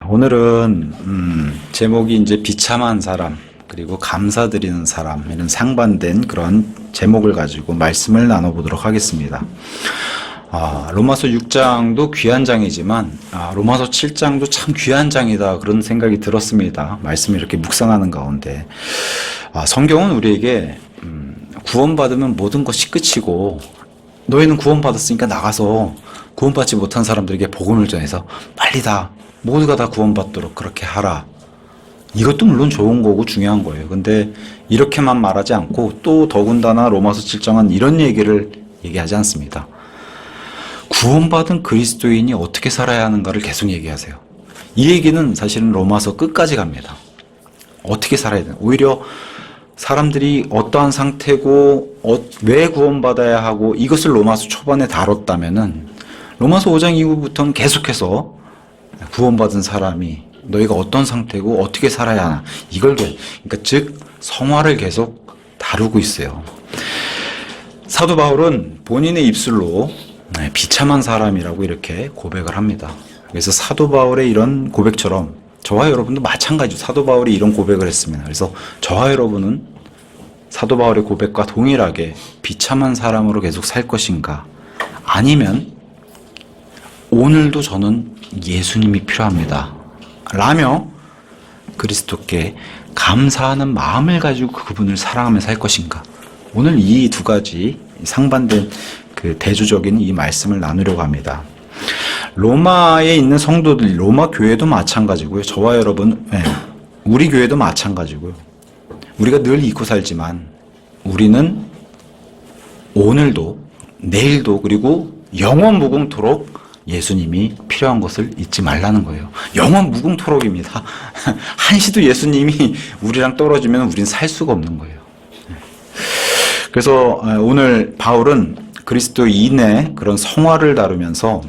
오늘은 제목이 이제 비참한 사람 그리고 감사드리는 사람 이런 상반된 그런 제목을 가지고 말씀을 나눠보도록 하겠습니다. 로마서 6장도 귀한 장이지만 로마서 7장도 참 귀한 장이다 그런 생각이 들었습니다. 말씀을 이렇게 묵상하는 가운데 성경은 우리에게 구원받으면 모든 것이 끝이고 너희는 구원받았으니까 나가서 구원받지 못한 사람들에게 복음을 전해서 빨리 모두가 다 구원받도록 그렇게 하라. 이것도 물론 좋은 거고 중요한 거예요. 근데 이렇게만 말하지 않고 또 더군다나 로마서 7장은 이런 얘기를 얘기하지 않습니다. 구원받은 그리스도인이 어떻게 살아야 하는가를 계속 얘기하세요. 이 얘기는 사실은 로마서 끝까지 갑니다. 어떻게 살아야 되나. 오히려 사람들이 어떠한 상태고 왜 구원받아야 하고 이것을 로마서 초반에 다뤘다면은 로마서 5장 이후부터는 계속해서 구원받은 사람이 너희가 어떤 상태고 어떻게 살아야 하나 이걸 그러니까 즉 성화를 계속 다루고 있어요. 사도 바울은 본인의 입술로 비참한 사람이라고 이렇게 고백을 합니다. 그래서 사도 바울의 이런 고백처럼 저와 여러분도 마찬가지로 사도 바울이 이런 고백을 했습니다. 그래서 저와 여러분은 사도 바울의 고백과 동일하게 비참한 사람으로 계속 살 것인가 아니면 오늘도 저는 예수님이 필요합니다 라며 그리스도께 감사하는 마음을 가지고 그분을 사랑하며 살 것인가. 오늘 이 두 가지 상반된 그 대조적인 이 말씀을 나누려고 합니다. 로마에 있는 성도들, 로마 교회도 마찬가지고요. 저와 여러분, 우리 교회도 마찬가지고요. 우리가 늘 잊고 살지만 우리는 오늘도 내일도 그리고 영원 무궁토록 예수님이 필요한 것을 잊지 말라는 거예요. 영원 무궁토록입니다. 한시도 예수님이 우리랑 떨어지면 우린 살 수가 없는 거예요. 그래서 오늘 바울은 그리스도인의 그런 성화를 다루면서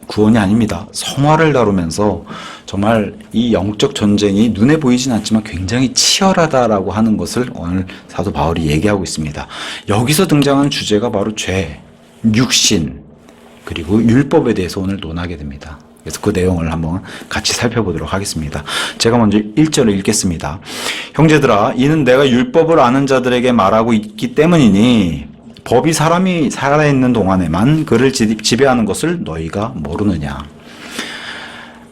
구원이 아닙니다. 성화를 다루면서 정말 이 영적 전쟁이 눈에 보이진 않지만 굉장히 치열하다라고 하는 것을 오늘 사도 바울이 얘기하고 있습니다. 여기서 등장하는 주제가 바로 죄, 육신, 그리고 율법에 대해서 오늘 논하게 됩니다. 그래서 그 내용을 한번 같이 살펴보도록 하겠습니다. 제가 먼저 1절을 읽겠습니다. 형제들아, 이는 내가 율법을 아는 자들에게 말하고 있기 때문이니 법이 사람이 살아있는 동안에만 그를 지배하는 것을 너희가 모르느냐.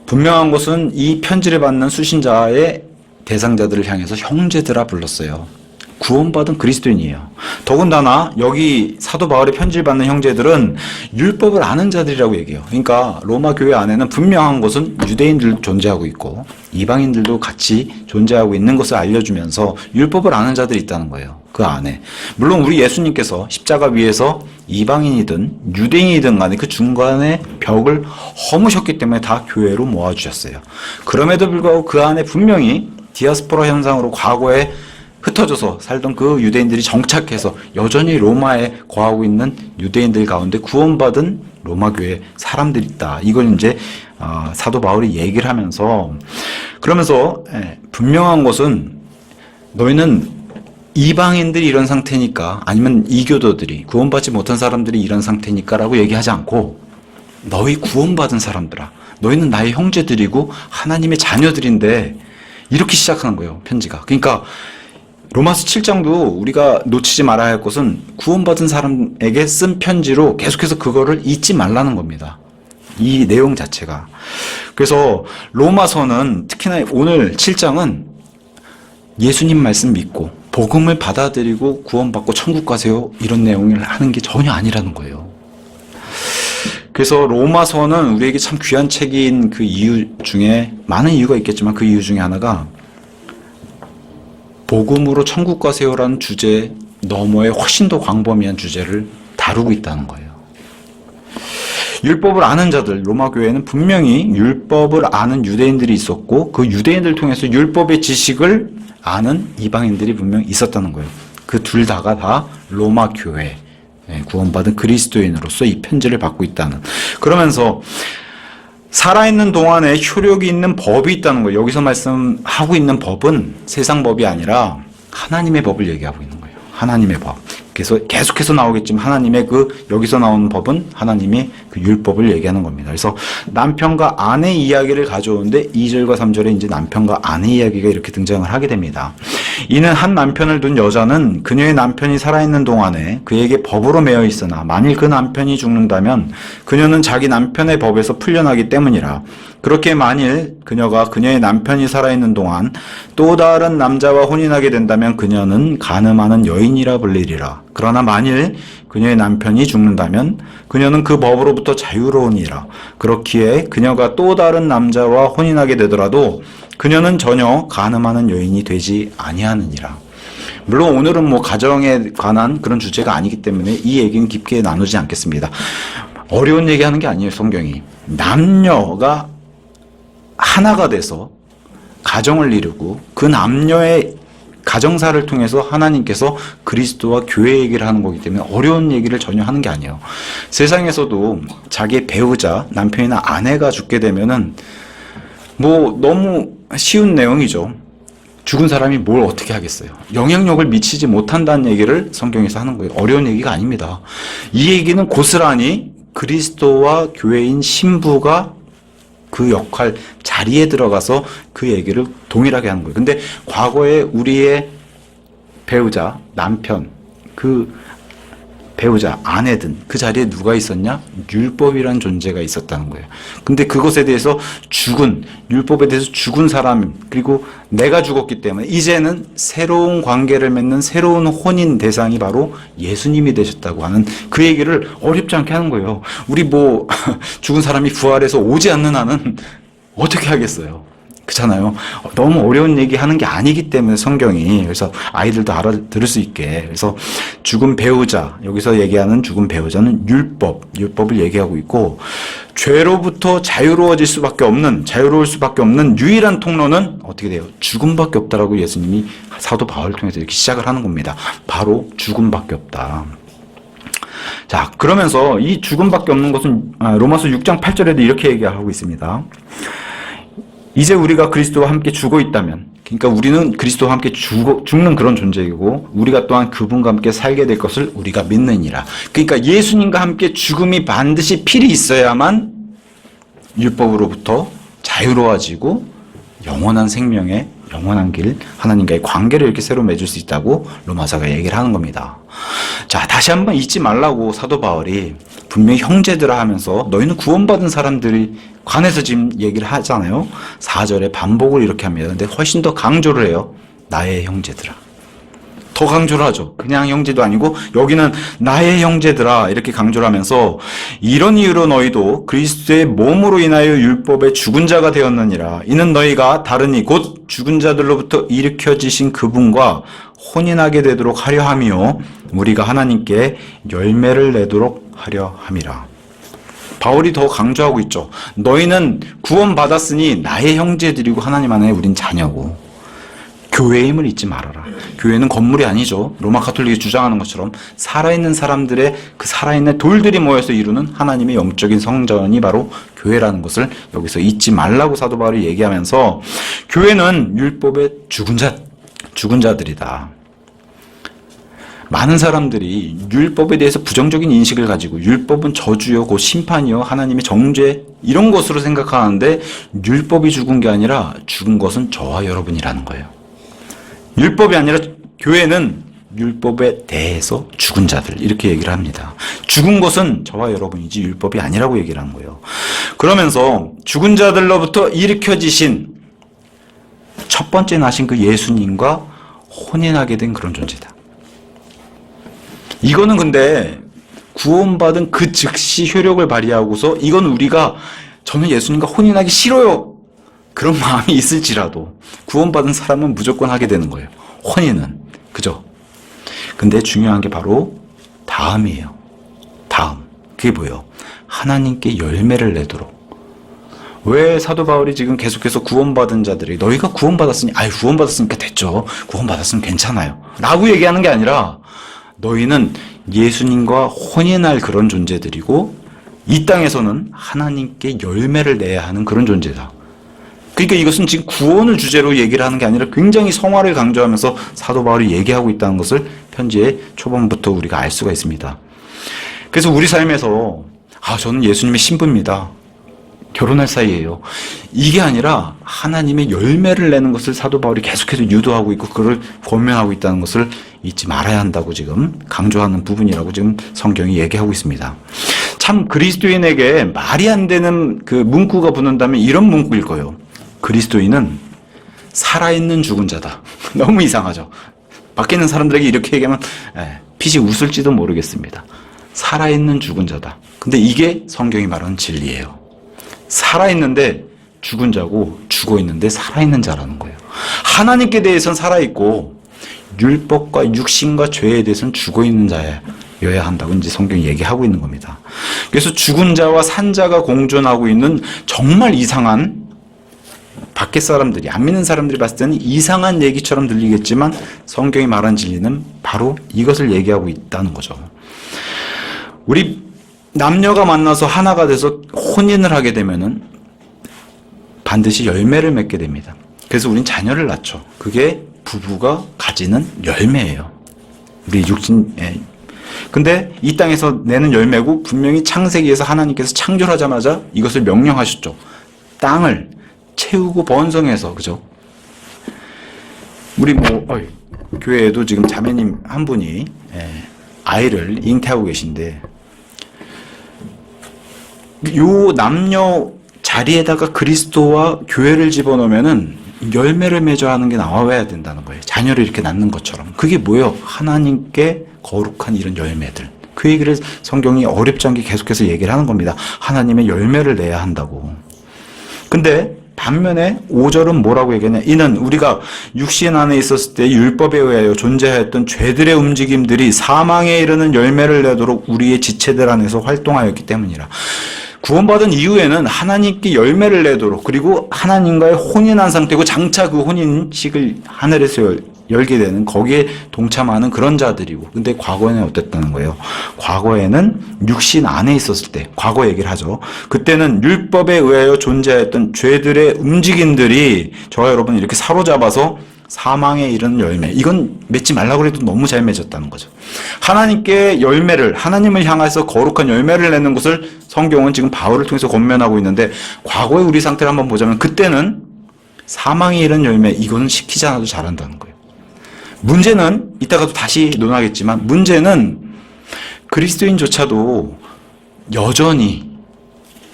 분명한 것은 이 편지를 받는 수신자의 대상자들을 향해서 형제들아 불렀어요. 구원받은 그리스도인이에요. 더군다나 여기 사도 바울의 편지를 받는 형제들은 율법을 아는 자들이라고 얘기해요. 그러니까 로마 교회 안에는 분명한 것은 유대인들도 존재하고 있고 이방인들도 같이 존재하고 있는 것을 알려주면서 율법을 아는 자들이 있다는 거예요. 그 안에. 물론 우리 예수님께서 십자가 위에서 이방인이든 유대인이든 간에 그 중간에 벽을 허무셨기 때문에 다 교회로 모아주셨어요. 그럼에도 불구하고 그 안에 분명히 디아스포라 현상으로 과거에 흩어져서 살던 그 유대인들이 정착해서 여전히 로마에 거하고 있는 유대인들 가운데 구원받은 로마 교회 사람들이 있다. 이걸 이제 사도 바울이 얘기를 하면서 그러면서 분명한 것은 너희는 이방인들이 이런 상태니까 아니면 이교도들이 구원받지 못한 사람들이 이런 상태니까라고 얘기하지 않고 너희 구원받은 사람들아 너희는 나의 형제들이고 하나님의 자녀들인데 이렇게 시작하는 거예요. 편지가. 그러니까 로마서 7장도 우리가 놓치지 말아야 할 것은 구원받은 사람에게 쓴 편지로 계속해서 그거를 잊지 말라는 겁니다. 이 내용 자체가. 그래서 로마서는 특히나 오늘 7장은 예수님 말씀 믿고 복음을 받아들이고 구원받고 천국 가세요 이런 내용을 하는 게 전혀 아니라는 거예요. 그래서 로마서는 우리에게 참 귀한 책인 그 이유 중에 많은 이유가 있겠지만 그 이유 중에 하나가 복음으로 천국 가세요라는 주제 너머에 훨씬 더 광범위한 주제를 다루고 있다는 거예요. 율법을 아는 자들, 로마 교회는 분명히 율법을 아는 유대인들이 있었고 그 유대인들 통해서 율법의 지식을 아는 이방인들이 분명히 있었다는 거예요. 그 둘 다가 다 로마 교회, 구원받은 그리스도인으로서 이 편지를 받고 있다는. 그러면서 살아있는 동안에 효력이 있는 법이 있다는 거예요. 여기서 말씀하고 있는 법은 세상 법이 아니라 하나님의 법을 얘기하고 있는 거예요. 하나님의 법. 그래서 계속해서 나오겠지만 하나님의 여기서 나오는 법은 하나님의 그 율법을 얘기하는 겁니다. 그래서 남편과 아내 이야기를 가져오는데 2절과 3절에 이제 남편과 아내 이야기가 이렇게 등장을 하게 됩니다. 이는 한 남편을 둔 여자는 그녀의 남편이 살아있는 동안에 그에게 법으로 매여 있으나 만일 그 남편이 죽는다면 그녀는 자기 남편의 법에서 풀려나기 때문이라. 그렇게 만일 그녀가 그녀의 남편이 살아있는 동안 또 다른 남자와 혼인하게 된다면 그녀는 간음하는 여인이라 불리리라. 그러나 만일 그녀의 남편이 죽는다면 그녀는 그 법으로부터 자유로우니라. 그렇기에 그녀가 또 다른 남자와 혼인하게 되더라도 그녀는 전혀 간음하는 여인이 되지 아니하느니라. 물론 오늘은 가정에 관한 그런 주제가 아니기 때문에 이 얘기는 깊게 나누지 않겠습니다. 어려운 얘기하는 게 아니에요, 성경이. 남녀가 하나가 돼서 가정을 이루고 그 남녀의 가정사를 통해서 하나님께서 그리스도와 교회 얘기를 하는 거기 때문에 어려운 얘기를 전혀 하는 게 아니에요. 세상에서도 자기의 배우자, 남편이나 아내가 죽게 되면은 너무 쉬운 내용이죠. 죽은 사람이 뭘 어떻게 하겠어요. 영향력을 미치지 못한다는 얘기를 성경에서 하는 거예요. 어려운 얘기가 아닙니다. 이 얘기는 고스란히 그리스도와 교회인 신부가 그 역할 자리에 들어가서 그 얘기를 동일하게 하는 거예요. 근데 과거에 우리의 배우자, 남편, 그 배우자, 아내든 그 자리에 누가 있었냐? 율법이란 존재가 있었다는 거예요. 근데 그것에 대해서 율법에 대해서 죽은 사람, 그리고 내가 죽었기 때문에 이제는 새로운 관계를 맺는 새로운 혼인 대상이 바로 예수님이 되셨다고 하는 그 얘기를 어렵지 않게 하는 거예요. 우리 죽은 사람이 부활해서 오지 않는 한은 어떻게 하겠어요? 그렇잖아요. 너무 어려운 얘기 하는 게 아니기 때문에 성경이, 그래서 아이들도 알아들을 수 있게. 그래서 죽은 배우자, 여기서 얘기하는 죽은 배우자는 율법을 얘기하고 있고, 죄로부터 자유로울 수밖에 없는 유일한 통로는 어떻게 돼요? 죽음밖에 없다라고 예수님이 사도 바울을 통해서 이렇게 시작을 하는 겁니다. 바로 죽음밖에 없다. 자, 그러면서 이 죽음밖에 없는 것은 로마서 6장 8절에도 이렇게 얘기하고 있습니다. 이제 우리가 그리스도와 함께 죽어 있다면, 그러니까 우리는 그리스도와 함께 죽는 그런 존재이고 우리가 또한 그분과 함께 살게 될 것을 우리가 믿느니라. 그러니까 예수님과 함께 죽음이 반드시 필히 있어야만 율법으로부터 자유로워지고 영원한 생명의 영원한 길, 하나님과의 관계를 이렇게 새로 맺을 수 있다고 로마서가 얘기를 하는 겁니다. 자, 다시 한번 잊지 말라고 사도 바울이 분명히 형제들아 하면서 너희는 구원받은 사람들이 관해서 지금 얘기를 하잖아요. 4절에 반복을 이렇게 합니다. 근데 훨씬 더 강조를 해요. 나의 형제들아. 더 강조를 하죠. 그냥 형제도 아니고 여기는 나의 형제들아 이렇게 강조를 하면서 이런 이유로 너희도 그리스도의 몸으로 인하여 율법의 죽은 자가 되었느니라. 이는 너희가 다르니 곧 죽은 자들로부터 일으켜지신 그분과 혼인하게 되도록 하려 함이요 우리가 하나님께 열매를 내도록 하려 함이라. 바울이 더 강조하고 있죠. 너희는 구원받았으니 나의 형제들이고 하나님 안에 우린 자녀고. 교회의 힘을 잊지 말아라. 교회는 건물이 아니죠. 로마 가톨릭이 주장하는 것처럼 살아있는 사람들의 그 살아있는 돌들이 모여서 이루는 하나님의 영적인 성전이 바로 교회라는 것을 여기서 잊지 말라고 사도 바울이 얘기하면서 교회는 율법의 죽은 자들이다. 많은 사람들이 율법에 대해서 부정적인 인식을 가지고 율법은 저주요, 곧 심판이요, 하나님의 정죄 이런 것으로 생각하는데 율법이 죽은 게 아니라 죽은 것은 저와 여러분이라는 거예요. 율법이 아니라 교회는 율법에 대해서 죽은 자들 이렇게 얘기를 합니다. 죽은 것은 저와 여러분이지 율법이 아니라고 얘기를 하는 거예요. 그러면서 죽은 자들로부터 일으켜지신 첫 번째 나신 그 예수님과 혼인하게 된 그런 존재다. 이거는 근데 구원받은 그 즉시 효력을 발휘하고서 이건 우리가 저는 예수님과 혼인하기 싫어요. 그런 마음이 있을지라도 구원받은 사람은 무조건 하게 되는 거예요. 혼인은. 그죠? 근데 중요한 게 바로 다음이에요. 다음. 그게 뭐예요? 하나님께 열매를 내도록. 왜 사도 바울이 지금 계속해서 구원받은 자들이 너희가 구원받았으니까 됐죠. 구원받았으면 괜찮아요. 라고 얘기하는 게 아니라 너희는 예수님과 혼인할 그런 존재들이고 이 땅에서는 하나님께 열매를 내야 하는 그런 존재다. 그러니까 이것은 지금 구원을 주제로 얘기를 하는 게 아니라 굉장히 성화를 강조하면서 사도 바울이 얘기하고 있다는 것을 편지의 초반부터 우리가 알 수가 있습니다. 그래서 우리 삶에서 저는 예수님의 신부입니다. 결혼할 사이예요. 이게 아니라 하나님의 열매를 내는 것을 사도 바울이 계속해서 유도하고 있고 그걸 권면하고 있다는 것을 잊지 말아야 한다고 지금 강조하는 부분이라고 지금 성경이 얘기하고 있습니다. 참 그리스도인에게 말이 안 되는 그 문구가 붙는다면 이런 문구일 거예요. 그리스도인은 살아있는 죽은 자다. 너무 이상하죠. 밖에 있는 사람들에게 이렇게 얘기하면 핏이 웃을지도 모르겠습니다. 살아있는 죽은 자다. 근데 이게 성경이 말하는 진리예요. 살아있는데 죽은 자고 죽어있는데 살아있는 자라는 거예요. 하나님께 대해서는 살아있고 율법과 육신과 죄에 대해서는 죽어있는 자여야 한다고 이제 성경이 얘기하고 있는 겁니다. 그래서 죽은 자와 산 자가 공존하고 있는 정말 이상한, 밖에 사람들이, 안 믿는 사람들이 봤을 때는 이상한 얘기처럼 들리겠지만 성경이 말한 진리는 바로 이것을 얘기하고 있다는 거죠. 우리 남녀가 만나서 하나가 돼서 혼인을 하게 되면은 반드시 열매를 맺게 됩니다. 그래서 우린 자녀를 낳죠. 그게 부부가 가지는 열매예요. 우리 육신에. 근데 이 땅에서 내는 열매고 분명히 창세기에서 하나님께서 창조하자마자 이것을 명령하셨죠. 땅을 채우고 번성해서, 그죠? 우리 교회에도 지금 자매님 한 분이 아이를 잉태하고 계신데 요 남녀 자리에다가 그리스도와 교회를 집어넣으면은 열매를 맺어야 하는 게 나와야 된다는 거예요. 자녀를 이렇게 낳는 것처럼. 그게 뭐예요? 하나님께 거룩한 이런 열매들. 그 얘기를 성경이 어렵지 않게 계속해서 얘기를 하는 겁니다. 하나님의 열매를 내야 한다고. 근데 반면에 5절은 뭐라고 얘기하냐? 이는 우리가 육신 안에 있었을 때 율법에 의하여 존재하였던 죄들의 움직임들이 사망에 이르는 열매를 내도록 우리의 지체들 안에서 활동하였기 때문이라. 구원받은 이후에는 하나님께 열매를 내도록, 그리고 하나님과의 혼인한 상태고 장차 그 혼인식을 하늘에서 열게 되는, 거기에 동참하는 그런 자들이고. 근데 과거에는 어땠다는 거예요? 과거에는 육신 안에 있었을 때, 과거 얘기를 하죠. 그때는 율법에 의하여 존재했던 죄들의 움직임들이 저와 여러분 이렇게 사로잡아서 사망에 이르는 열매, 이건 맺지 말라고 해도 너무 잘 맺었다는 거죠. 하나님께 열매를, 하나님을 향해서 거룩한 열매를 내는 것을 성경은 지금 바울을 통해서 권면하고 있는데, 과거의 우리 상태를 한번 보자면 그때는 사망에 이르는 열매, 이거는 시키지 않아도 잘한다는 거예요. 문제는 이따가도 다시 논하겠지만, 문제는 그리스도인조차도 여전히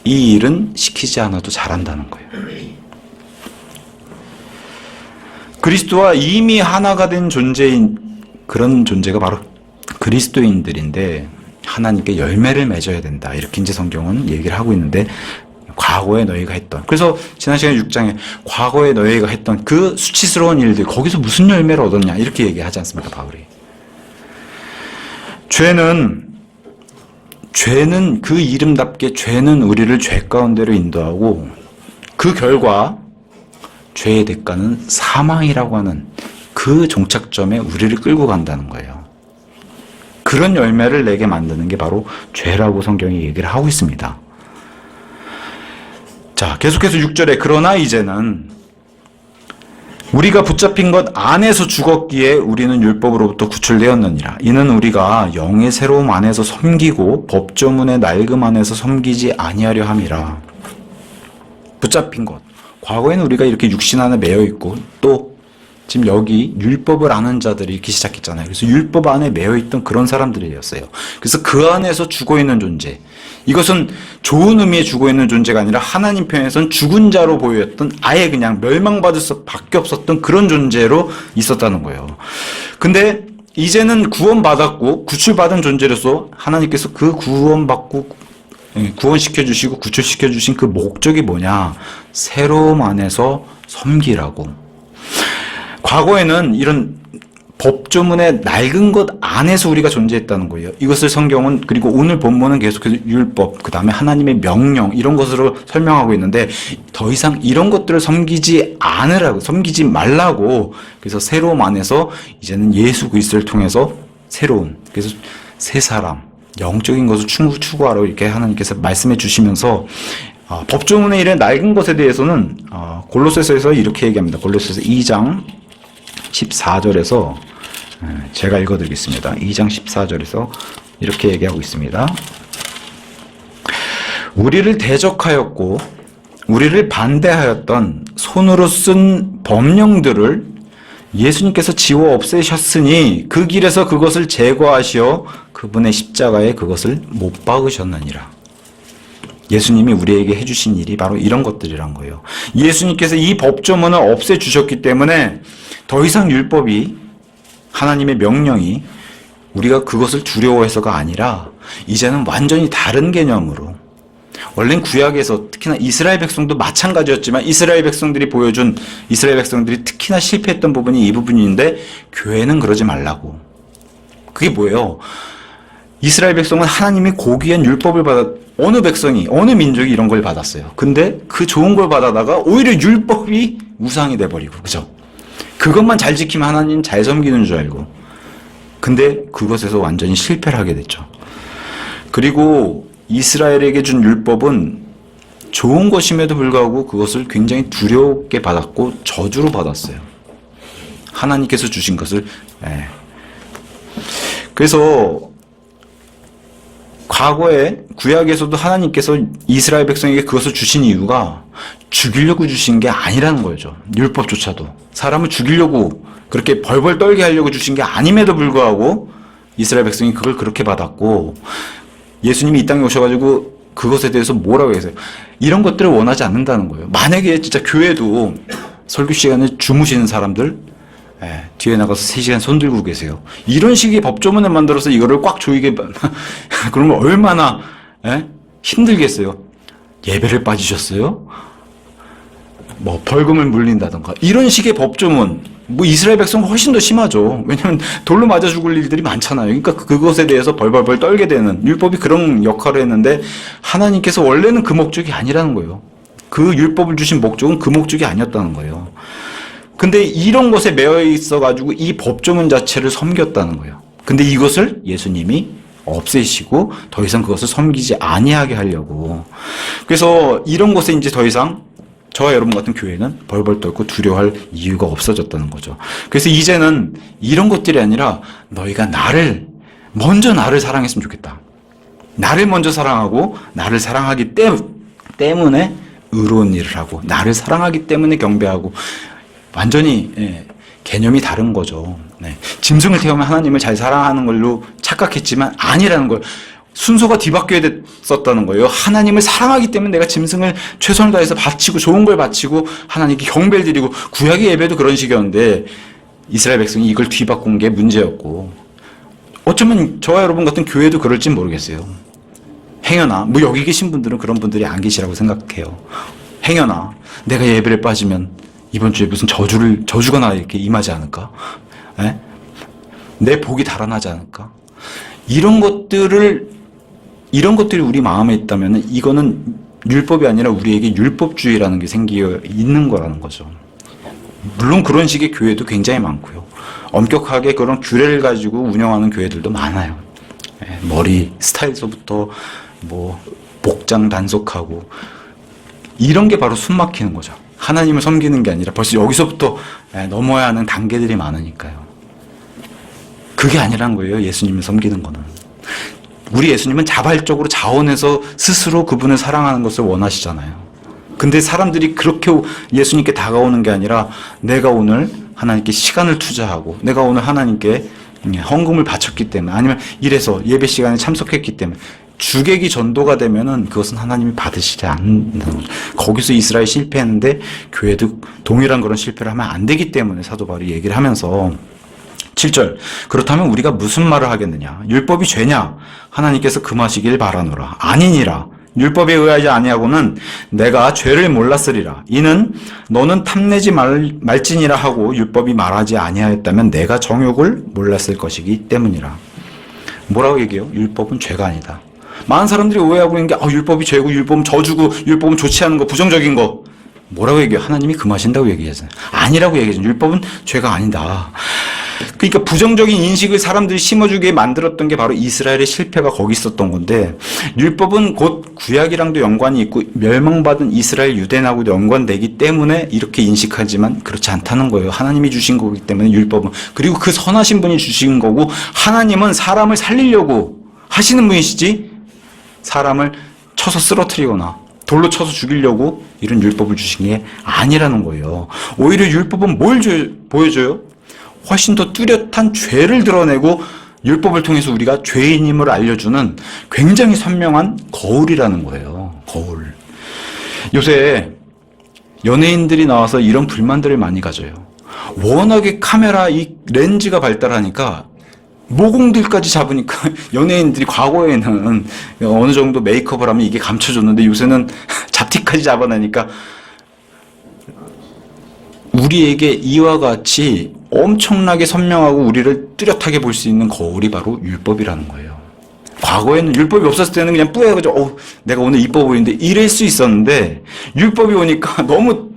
이 일은 시키지 않아도 잘한다는 거예요. 그리스도와 이미 하나가 된 존재인, 그런 존재가 바로 그리스도인들인데 하나님께 열매를 맺어야 된다, 이렇게 이제 성경은 얘기를 하고 있는데, 과거에 너희가 했던, 그래서 지난 시간에 6장에 과거에 너희가 했던 그 수치스러운 일들, 거기서 무슨 열매를 얻었냐 이렇게 얘기하지 않습니까, 바울이. 죄는 그 이름답게 죄는 우리를 죄 가운데로 인도하고, 그 결과 죄의 대가는 사망이라고 하는 그 종착점에 우리를 끌고 간다는 거예요. 그런 열매를 내게 만드는 게 바로 죄라고 성경이 얘기를 하고 있습니다. 자, 계속해서 6절에 그러나 이제는 우리가 붙잡힌 것 안에서 죽었기에 우리는 율법으로부터 구출되었느니라. 이는 우리가 영의 새로움 안에서 섬기고 법조문의 낡음 안에서 섬기지 아니하려 함이라. 붙잡힌 것. 과거에는 우리가 이렇게 육신 안에 매여 있고, 또 지금 여기 율법을 아는 자들이 이렇게 시작했잖아요. 그래서 율법 안에 매여 있던 그런 사람들이었어요. 그래서 그 안에서 죽어 있는 존재. 이것은 좋은 의미의 죽어 있는 존재가 아니라 하나님 편에서는 죽은 자로 보였던, 아예 그냥 멸망받을 수밖에 없었던 그런 존재로 있었다는 거예요. 근데 이제는 구원받았고 구출받은 존재로서 하나님께서 그 구원받고 구원시켜주시고 구출시켜주신 그 목적이 뭐냐? 새로움 안에서 섬기라고. 과거에는 이런 법조문의 낡은 것 안에서 우리가 존재했다는 거예요. 이것을 성경은, 그리고 오늘 본문은 계속해서 율법, 그 다음에 하나님의 명령, 이런 것으로 설명하고 있는데, 더 이상 이런 것들을 섬기지 않으라고, 섬기지 말라고. 그래서 새로움 안에서 이제는 예수 그리스도를 통해서 새로운, 그래서 새 사람, 영적인 것을 추구하라고 이렇게 하나님께서 말씀해 주시면서, 법조문의 일에 낡은 것에 대해서는 골로새서에서 이렇게 얘기합니다. 골로새서 2장 14절에서 제가 읽어드리겠습니다. 2장 14절에서 이렇게 얘기하고 있습니다. 우리를 대적하였고 우리를 반대하였던 손으로 쓴 법령들을 예수님께서 지워 없애셨으니 그 길에서 그것을 제거하시어 그분의 십자가에 그것을 못 박으셨느니라. 예수님이 우리에게 해주신 일이 바로 이런 것들이란 거예요. 예수님께서 이 법조문을 없애주셨기 때문에 더 이상 율법이, 하나님의 명령이 우리가 그것을 두려워해서가 아니라 이제는 완전히 다른 개념으로, 원래는 구약에서 특히나 이스라엘 백성도 마찬가지였지만 이스라엘 백성들이 보여준, 이스라엘 백성들이 특히나 실패했던 부분이 이 부분인데, 교회는 그러지 말라고. 그게 뭐예요? 이스라엘 백성은 하나님이 고귀한 율법을 받았, 어느 백성이, 어느 민족이 이런 걸 받았어요. 근데 그 좋은 걸 받아다가 오히려 율법이 우상이 돼버리고, 그죠? 그것만 잘 지키면 하나님 잘 섬기는 줄 알고. 근데 그것에서 완전히 실패를 하게 됐죠. 그리고 이스라엘에게 준 율법은 좋은 것임에도 불구하고 그것을 굉장히 두렵게 받았고 저주로 받았어요. 하나님께서 주신 것을. 그래서 과거에 구약에서도 하나님께서 이스라엘 백성에게 그것을 주신 이유가 죽이려고 주신 게 아니라는 거죠. 율법조차도. 사람을 죽이려고, 그렇게 벌벌 떨게 하려고 주신 게 아님에도 불구하고 이스라엘 백성이 그걸 그렇게 받았고, 예수님이 이 땅에 오셔가지고 그것에 대해서 뭐라고 했어요? 이런 것들을 원하지 않는다는 거예요. 만약에 진짜 교회도 설교 시간에 주무시는 사람들, 뒤에 나가서 3시간 손 들고 계세요. 이런 식의 법조문을 만들어서 이거를 꽉 조이게, 그러면 얼마나 힘들겠어요. 예배를 빠지셨어요? 뭐 벌금을 물린다던가 이런 식의 법조문, 뭐 이스라엘 백성은 훨씬 더 심하죠. 왜냐하면 돌로 맞아 죽을 일들이 많잖아요. 그러니까 그것에 대해서 벌벌벌 떨게 되는, 율법이 그런 역할을 했는데 하나님께서 원래는 그 목적이 아니라는 거예요. 그 율법을 주신 목적은 그 목적이 아니었다는 거예요. 근데 이런 것에 매여 있어가지고 이 법조문 자체를 섬겼다는 거예요. 근데 이것을 예수님이 없애시고 더 이상 그것을 섬기지 아니하게 하려고. 그래서 이런 것에 이제 더 이상 저와 여러분 같은 교회는 벌벌 떨고 두려워할 이유가 없어졌다는 거죠. 그래서 이제는 이런 것들이 아니라 너희가 먼저 나를 사랑했으면 좋겠다. 나를 먼저 사랑하고 나를 사랑하기 때문에 의로운 일을 하고 나를 사랑하기 때문에 경배하고, 완전히 개념이 다른 거죠. 짐승을 태우면 하나님을 잘 사랑하는 걸로 착각했지만 아니라는 걸, 순서가 뒤바뀌어야 됐었다는 거예요. 하나님을 사랑하기 때문에 내가 짐승을 최선을 다해서 바치고 좋은 걸 바치고 하나님께 경배를 드리고, 구약의 예배도 그런 식이었는데 이스라엘 백성이 이걸 뒤바꾼 게 문제였고, 어쩌면 저와 여러분 같은 교회도 그럴진 모르겠어요. 행여나, 뭐 여기 계신 분들은 그런 분들이 안 계시라고 생각해요. 행여나 내가 예배를 빠지면 이번 주에 무슨 저주가 나에게 임하지 않을까? 내 복이 달아나지 않을까? 이런 것들이 우리 마음에 있다면 이거는 율법이 아니라 우리에게 율법주의라는 게 생겨 있는 거라는 거죠. 물론 그런 식의 교회도 굉장히 많고요. 엄격하게 그런 규례를 가지고 운영하는 교회들도 많아요. 머리 스타일서부터 뭐 복장 단속하고 이런 게 바로 숨 막히는 거죠. 하나님을 섬기는 게 아니라 벌써 여기서부터 넘어야 하는 단계들이 많으니까요. 그게 아니란 거예요. 예수님을 섬기는 거는. 우리 예수님은 자발적으로 자원해서 스스로 그분을 사랑하는 것을 원하시잖아요. 근데 사람들이 그렇게 예수님께 다가오는 게 아니라 내가 오늘 하나님께 시간을 투자하고 내가 오늘 하나님께 헌금을 바쳤기 때문에, 아니면 이래서 예배 시간에 참석했기 때문에, 주객이 전도가 되면은 그것은 하나님이 받으시지 않는 거죠. 거기서 이스라엘 실패했는데 교회도 동일한 그런 실패를 하면 안 되기 때문에 사도 바울이 얘기를 하면서 7절, 그렇다면 우리가 무슨 말을 하겠느냐? 율법이 죄냐? 하나님께서 금하시길 바라노라. 아니니라. 율법에 의하지 아니하고는 내가 죄를 몰랐으리라. 이는 너는 탐내지 말지니라 하고 율법이 말하지 아니하였다면 내가 정욕을 몰랐을 것이기 때문이라. 뭐라고 얘기해요? 율법은 죄가 아니다. 많은 사람들이 오해하고 있는 게 율법이 죄고 율법은 저주고 율법은 좋지 않은 거, 부정적인 거. 뭐라고 얘기해요? 하나님이 금하신다고 얘기하잖아요. 아니라고 얘기하잖아요. 율법은 죄가 아니다. 그러니까 부정적인 인식을 사람들이 심어주게 만들었던 게 바로 이스라엘의 실패가 거기 있었던 건데, 율법은 곧 구약이랑도 연관이 있고 멸망받은 이스라엘 유대인하고도 연관되기 때문에 이렇게 인식하지만 그렇지 않다는 거예요. 하나님이 주신 거기 때문에 율법은, 그리고 그 선하신 분이 주신 거고, 하나님은 사람을 살리려고 하시는 분이시지 사람을 쳐서 쓰러뜨리거나 돌로 쳐서 죽이려고 이런 율법을 주신 게 아니라는 거예요. 오히려 율법은 뭘 보여줘요? 훨씬 더 뚜렷한 죄를 드러내고 율법을 통해서 우리가 죄인임을 알려주는 굉장히 선명한 거울이라는 거예요. 거울. 요새 연예인들이 나와서 이런 불만들을 많이 가져요. 워낙에 카메라 이 렌즈가 발달하니까 모공들까지 잡으니까 연예인들이 과거에는 어느 정도 메이크업을 하면 이게 감춰줬는데 요새는 잡티까지 잡아내니까 우리에게 이와 같이 엄청나게 선명하고 우리를 뚜렷하게 볼 수 있는 거울이 바로 율법이라는 거예요. 과거에는 율법이 없었을 때는 그냥 뿌여가지고 내가 오늘 이뻐 보이는데 이럴 수 있었는데, 율법이 오니까 너무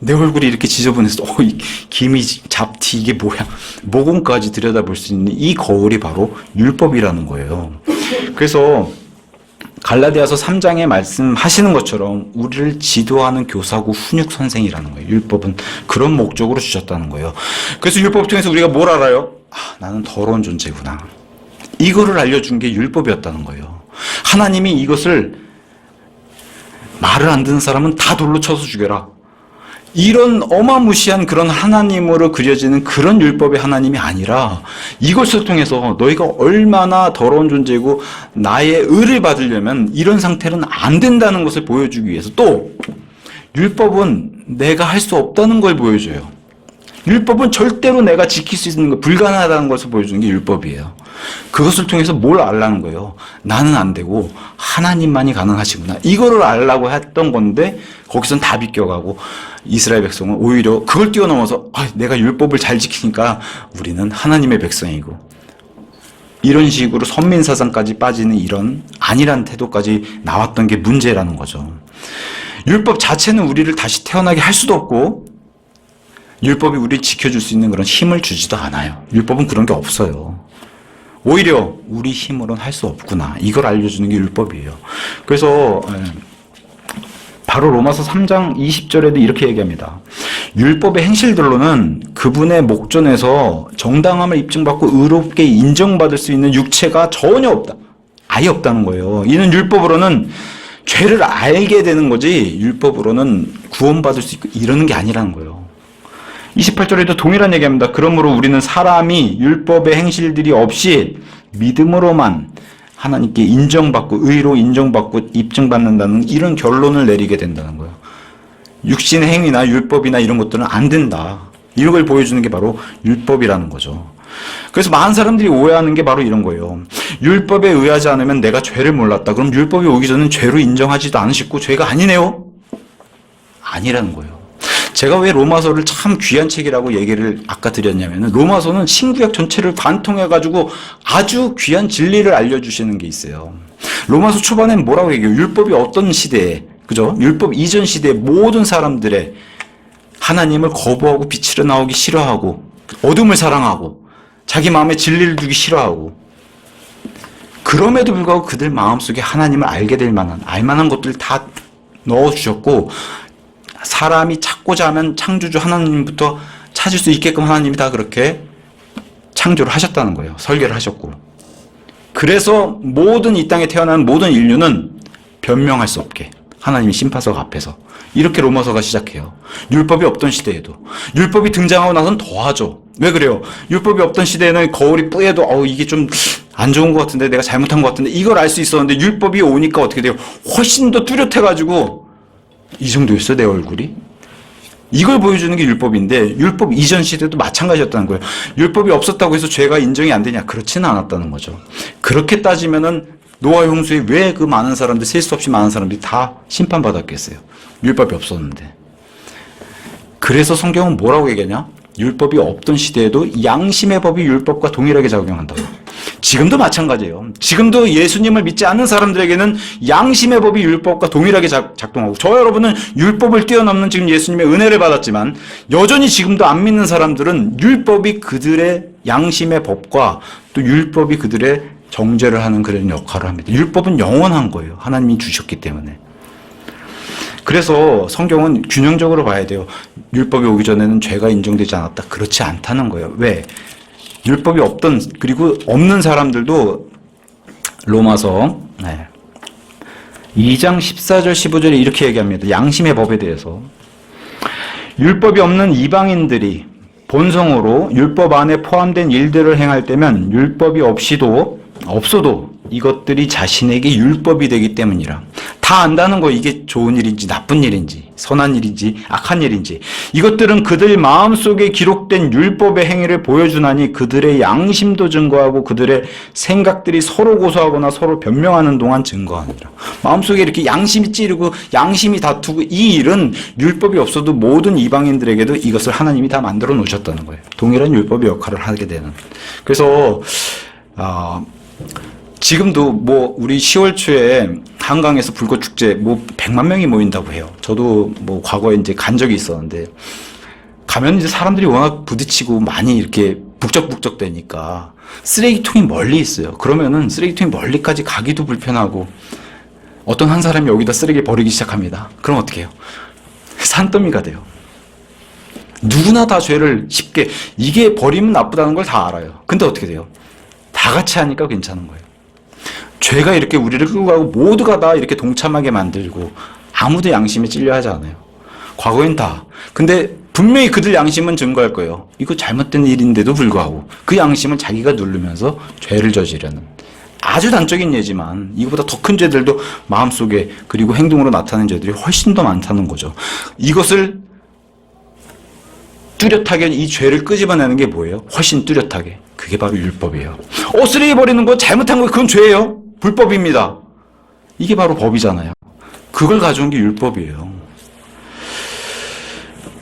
내 얼굴이 이렇게 지저분해서 이 기미, 잡티 이게 뭐야, 모공까지 들여다볼 수 있는 이 거울이 바로 율법이라는 거예요. 그래서 갈라디아서 3장에 말씀하시는 것처럼 우리를 지도하는 교사고 훈육 선생이라는 거예요. 율법은 그런 목적으로 주셨다는 거예요. 그래서 율법을 통해서 우리가 뭘 알아요? 나는 더러운 존재구나. 이거를 알려준 게 율법이었다는 거예요. 하나님이 이것을 말을 안 듣는 사람은 다 돌로 쳐서 죽여라. 이런 어마무시한 그런 하나님으로 그려지는 그런 율법의 하나님이 아니라, 이것을 통해서 너희가 얼마나 더러운 존재고 나의 의를 받으려면 이런 상태는 안 된다는 것을 보여주기 위해서, 또 율법은 내가 할 수 없다는 걸 보여줘요. 율법은 절대로 내가 지킬 수 있는 거 불가능하다는 것을 보여주는 게 율법이에요. 그것을 통해서 뭘 알라는 거예요? 나는 안 되고 하나님만이 가능하시구나. 이거를 알라고 했던 건데 거기선 다 비껴가고 이스라엘 백성은 오히려 그걸 뛰어넘어서 내가 율법을 잘 지키니까 우리는 하나님의 백성이고, 이런 식으로 선민사상까지 빠지는 이런 안일한 태도까지 나왔던 게 문제라는 거죠. 율법 자체는 우리를 다시 태어나게 할 수도 없고 율법이 우리를 지켜줄 수 있는 그런 힘을 주지도 않아요. 율법은 그런 게 없어요. 오히려 우리 힘으로는 할 수 없구나. 이걸 알려주는 게 율법이에요. 그래서 바로 로마서 3장 20절에도 이렇게 얘기합니다. 율법의 행실들로는 그분의 목전에서 정당함을 입증받고 의롭게 인정받을 수 있는 육체가 전혀 없다. 아예 없다는 거예요. 이는 율법으로는 죄를 알게 되는 거지 율법으로는 구원받을 수 있고 이러는 게 아니라는 거예요. 28절에도 동일한 얘기합니다. 그러므로 우리는 사람이 율법의 행실들이 없이 믿음으로만 하나님께 인정받고 의로 인정받고 입증받는다는 이런 결론을 내리게 된다는 거예요. 육신의 행위나 율법이나 이런 것들은 안 된다. 이런 걸 보여주는 게 바로 율법이라는 거죠. 그래서 많은 사람들이 오해하는 게 바로 이런 거예요. 율법에 의하지 않으면 내가 죄를 몰랐다. 그럼 율법이 오기 전엔 죄로 인정하지도 않으시고 죄가 아니네요? 아니라는 거예요. 제가 왜 로마서를 참 귀한 책이라고 얘기를 아까 드렸냐면, 로마서는 신구약 전체를 관통해가지고 아주 귀한 진리를 알려주시는 게 있어요. 로마서 초반엔 뭐라고 얘기해요? 율법이 어떤 시대에, 그죠? 율법 이전 시대의 모든 사람들의 하나님을 거부하고 빛으로 나오기 싫어하고 어둠을 사랑하고 자기 마음에 진리를 두기 싫어하고, 그럼에도 불구하고 그들 마음속에 하나님을 알게 될 만한 알만한 것들을 다 넣어주셨고, 사람이 찾고자 하면 창조주 하나님부터 찾을 수 있게끔 하나님이 다 그렇게 창조를 하셨다는 거예요. 설계를 하셨고. 그래서 모든 이 땅에 태어난 모든 인류는 변명할 수 없게 하나님이 심판석 앞에서 이렇게 로마서가 시작해요. 율법이 없던 시대에도. 율법이 등장하고 나서는 더하죠. 왜 그래요? 율법이 없던 시대에는 거울이 뿌얘도 이게 좀 안 좋은 것 같은데, 내가 잘못한 것 같은데, 이걸 알 수 있었는데 율법이 오니까 어떻게 돼요? 훨씬 더 뚜렷해가지고 이 정도였어 내 얼굴이? 이걸 보여주는 게 율법인데, 율법 이전 시대도 마찬가지였다는 거예요. 율법이 없었다고 해서 죄가 인정이 안 되냐? 그렇지는 않았다는 거죠. 그렇게 따지면은 노아 홍수에 왜 그 많은 사람들, 셀 수 없이 많은 사람들이 다 심판받았겠어요? 율법이 없었는데. 그래서 성경은 뭐라고 얘기하냐? 율법이 없던 시대에도 양심의 법이 율법과 동일하게 작용한다고. 지금도 마찬가지예요. 지금도 예수님을 믿지 않는 사람들에게는 양심의 법이 율법과 동일하게 작동하고, 저 여러분은 율법을 뛰어넘는 지금 예수님의 은혜를 받았지만 여전히 지금도 안 믿는 사람들은 율법이 그들의 양심의 법과 또 율법이 그들의 정죄를 하는 그런 역할을 합니다. 율법은 영원한 거예요. 하나님이 주셨기 때문에. 그래서 성경은 균형적으로 봐야 돼요. 율법이 오기 전에는 죄가 인정되지 않았다. 그렇지 않다는 거예요. 왜? 율법이 그리고 없는 사람들도 로마서 2장 14절 15절에 이렇게 얘기합니다. 양심의 법에 대해서. 율법이 없는 이방인들이 본성으로 율법 안에 포함된 일들을 행할 때면 율법이 없어도 이것들이 자신에게 율법이 되기 때문이라. 다 안다는 거, 이게 좋은 일인지 나쁜 일인지 선한 일인지 악한 일인지. 이것들은 그들 마음속에 기록된 율법의 행위를 보여주나니 그들의 양심도 증거하고 그들의 생각들이 서로 고소하거나 서로 변명하는 동안 증거하니라. 마음속에 이렇게 양심이 찌르고 양심이 다투고, 이 일은 율법이 없어도 모든 이방인들에게도 이것을 하나님이 다 만들어 놓으셨다는 거예요. 동일한 율법의 역할을 하게 되는. 그래서 지금도 뭐 우리 10월 초에 한강에서 불꽃 축제 100만 명이 모인다고 해요. 저도 과거에 이제 간 적이 있었는데, 가면 이제 사람들이 워낙 부딪히고 많이 이렇게 북적북적 되니까 쓰레기통이 멀리 있어요. 그러면은 쓰레기통이 멀리까지 가기도 불편하고, 어떤 한 사람이 여기다 쓰레기 버리기 시작합니다. 그럼 어떻게 해요? 산더미가 돼요. 누구나 다 죄를 쉽게, 이게 버리면 나쁘다는 걸 다 알아요. 근데 어떻게 돼요? 다 같이 하니까 괜찮은 거예요. 죄가 이렇게 우리를 끌고 가고 모두가 다 이렇게 동참하게 만들고 아무도 양심에 찔려 하지 않아요. 과거엔 다. 근데 분명히 그들 양심은 증거할 거예요. 이거 잘못된 일인데도 불구하고 그 양심을 자기가 누르면서 죄를 저지르는, 아주 단적인 예지만 이거보다 더 큰 죄들도 마음속에 그리고 행동으로 나타나는 죄들이 훨씬 더 많다는 거죠. 이것을 뚜렷하게, 이 죄를 끄집어내는 게 뭐예요? 훨씬 뚜렷하게. 그게 바로 율법이에요. 쓰레기 버리는 거 잘못한 거 그건 죄예요. 불법입니다. 이게 바로 법이잖아요. 그걸 가져온 게 율법이에요.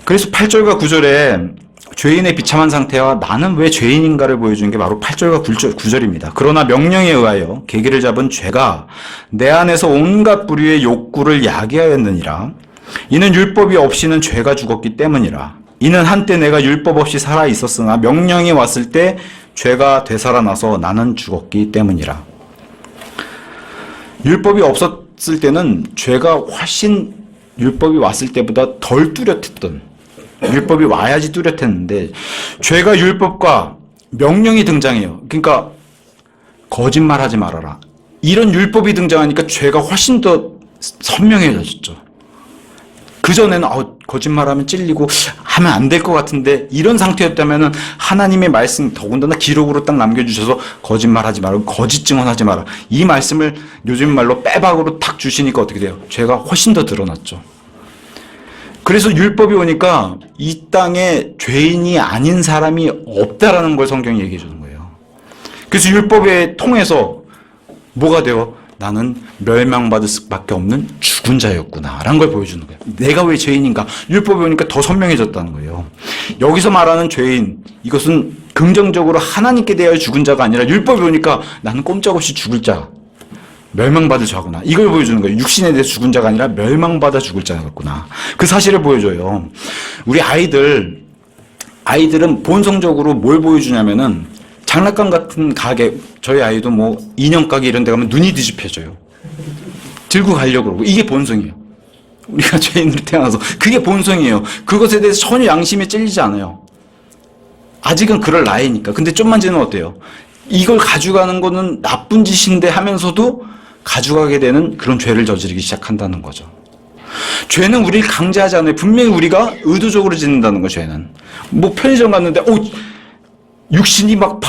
그래서 8절과 9절에 죄인의 비참한 상태와 나는 왜 죄인인가를 보여주는 게 바로 8절과 9절입니다. 그러나 명령에 의하여 계기를 잡은 죄가 내 안에서 온갖 부류의 욕구를 야기하였느니라. 이는 율법이 없이는 죄가 죽었기 때문이라. 이는 한때 내가 율법 없이 살아 있었으나 명령이 왔을 때 죄가 되살아나서 나는 죽었기 때문이라. 율법이 없었을 때는 죄가 훨씬 율법이 왔을 때보다 덜 뚜렷했던, 율법이 와야지 뚜렷했는데, 죄가 율법과 명령이 등장해요. 그러니까 거짓말하지 말아라, 이런 율법이 등장하니까 죄가 훨씬 더 선명해졌죠. 그전에는 거짓말하면 찔리고 하면 안 될 것 같은데, 이런 상태였다면 하나님의 말씀, 더군다나 기록으로 딱 남겨주셔서 거짓말하지 말고 거짓 증언하지 마라, 이 말씀을 요즘 말로 빼박으로 탁 주시니까 어떻게 돼요? 죄가 훨씬 더 드러났죠. 그래서 율법이 오니까 이 땅에 죄인이 아닌 사람이 없다라는 걸 성경이 얘기해 주는 거예요. 그래서 율법에 통해서 뭐가 돼요? 나는 멸망받을 수밖에 없는 죽은 자였구나 라는 걸 보여주는 거예요. 내가 왜 죄인인가? 율법이 오니까 더 선명해졌다는 거예요. 여기서 말하는 죄인, 이것은 긍정적으로 하나님께 대하여 죽은 자가 아니라 율법이 오니까 나는 꼼짝없이 죽을 자, 멸망받을 자구나, 이걸 보여주는 거예요. 육신에 대해서 죽은 자가 아니라 멸망받아 죽을 자였구나, 그 사실을 보여줘요. 우리 아이들은 본성적으로 뭘 보여주냐면은, 장난감 같은 가게, 저희 아이도 인형 가게 이런 데 가면 눈이 뒤집혀져요. 들고 가려고 그러고. 이게 본성이에요. 우리가 죄인으로 태어나서 그게 본성이에요. 그것에 대해서 전혀 양심에 찔리지 않아요. 아직은 그럴 나이니까. 근데 좀만 지나면 어때요? 이걸 가져가는 거는 나쁜 짓인데 하면서도 가져가게 되는 그런 죄를 저지르기 시작한다는 거죠. 죄는 우리를 강제하지 않아요. 분명히 우리가 의도적으로 짓는다는 거죠. 죄는. 편의점 갔는데 육신이 막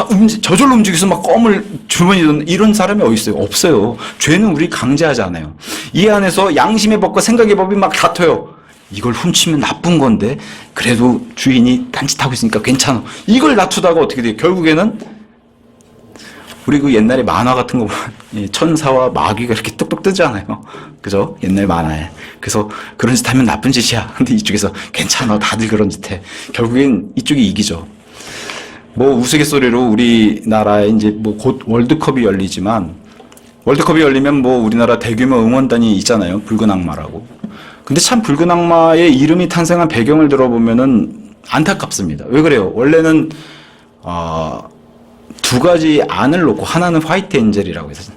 저절로 움직여서 막 껌을 주머니에 넣는 이런 사람이 어디 있어요? 없어요. 죄는 우리 강제하지 않아요. 이 안에서 양심의 법과 생각의 법이 막 다퉈요. 이걸 훔치면 나쁜 건데 그래도 주인이 딴짓하고 있으니까 괜찮아. 이걸 낮추다가 어떻게 돼요? 결국에는 우리 그 옛날에 만화 같은 거 보면 천사와 마귀가 이렇게 똑똑 뜨잖아요. 그죠? 옛날 만화에. 그래서 그런 짓 하면 나쁜 짓이야. 근데 이쪽에서 괜찮아, 다들 그런 짓 해. 결국엔 이쪽이 이기죠. 우스갯소리로 우리나라에 이제 곧 월드컵이 열리지만, 월드컵이 열리면 우리나라 대규모 응원단이 있잖아요. 붉은 악마라고. 근데 참 붉은 악마의 이름이 탄생한 배경을 들어보면은 안타깝습니다. 왜 그래요? 원래는 두 가지 안을 놓고 하나는 화이트 엔젤이라고 해서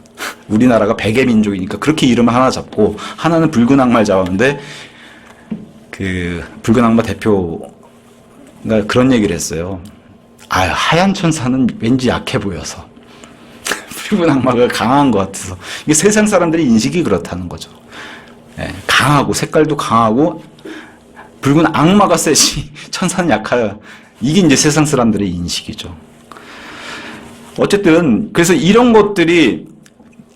우리나라가 백의 민족이니까 그렇게 이름을 하나 잡고 하나는 붉은 악마를 잡았는데 그 붉은 악마 대표가 그런 얘기를 했어요. 하얀 천사는 왠지 약해 보여서 붉은 악마가 강한 것 같아서 이게 세상 사람들의 인식이 그렇다는 거죠. 강하고 색깔도 강하고 붉은 악마가 세지 천사는 약하다. 이게 이제 세상 사람들의 인식이죠. 어쨌든 그래서 이런 것들이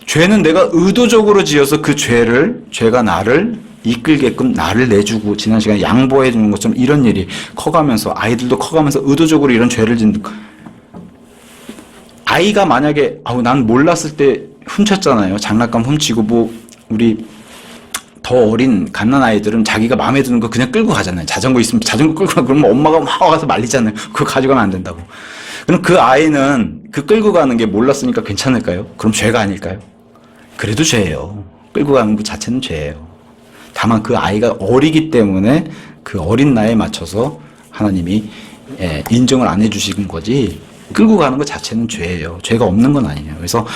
죄는 내가 의도적으로 지어서 그 죄가 나를 이끌게끔 나를 내주고 지난 시간에 양보해 주는 것처럼 이런 일이 커가면서 아이들도 커가면서 의도적으로 이런 죄를 짓는 아이가 만약에 난 몰랐을 때 훔쳤잖아요. 장난감 훔치고 뭐 우리 더 어린 갓난 아이들은 자기가 마음에 드는 거 그냥 끌고 가잖아요. 자전거 있으면 자전거 끌고 가. 그러면 엄마가 막 와서 말리잖아요. 그거 가져가면 안 된다고. 그럼 그 아이는 그 끌고 가는 게 몰랐으니까 괜찮을까요? 그럼 죄가 아닐까요? 그래도 죄예요. 끌고 가는 것 자체는 죄예요. 다만 그 아이가 어리기 때문에 그 어린 나이에 맞춰서 하나님이 인정을 안 해주시는 거지 끌고 가는 것 자체는 죄예요. 죄가 없는 건 아니에요. 그래서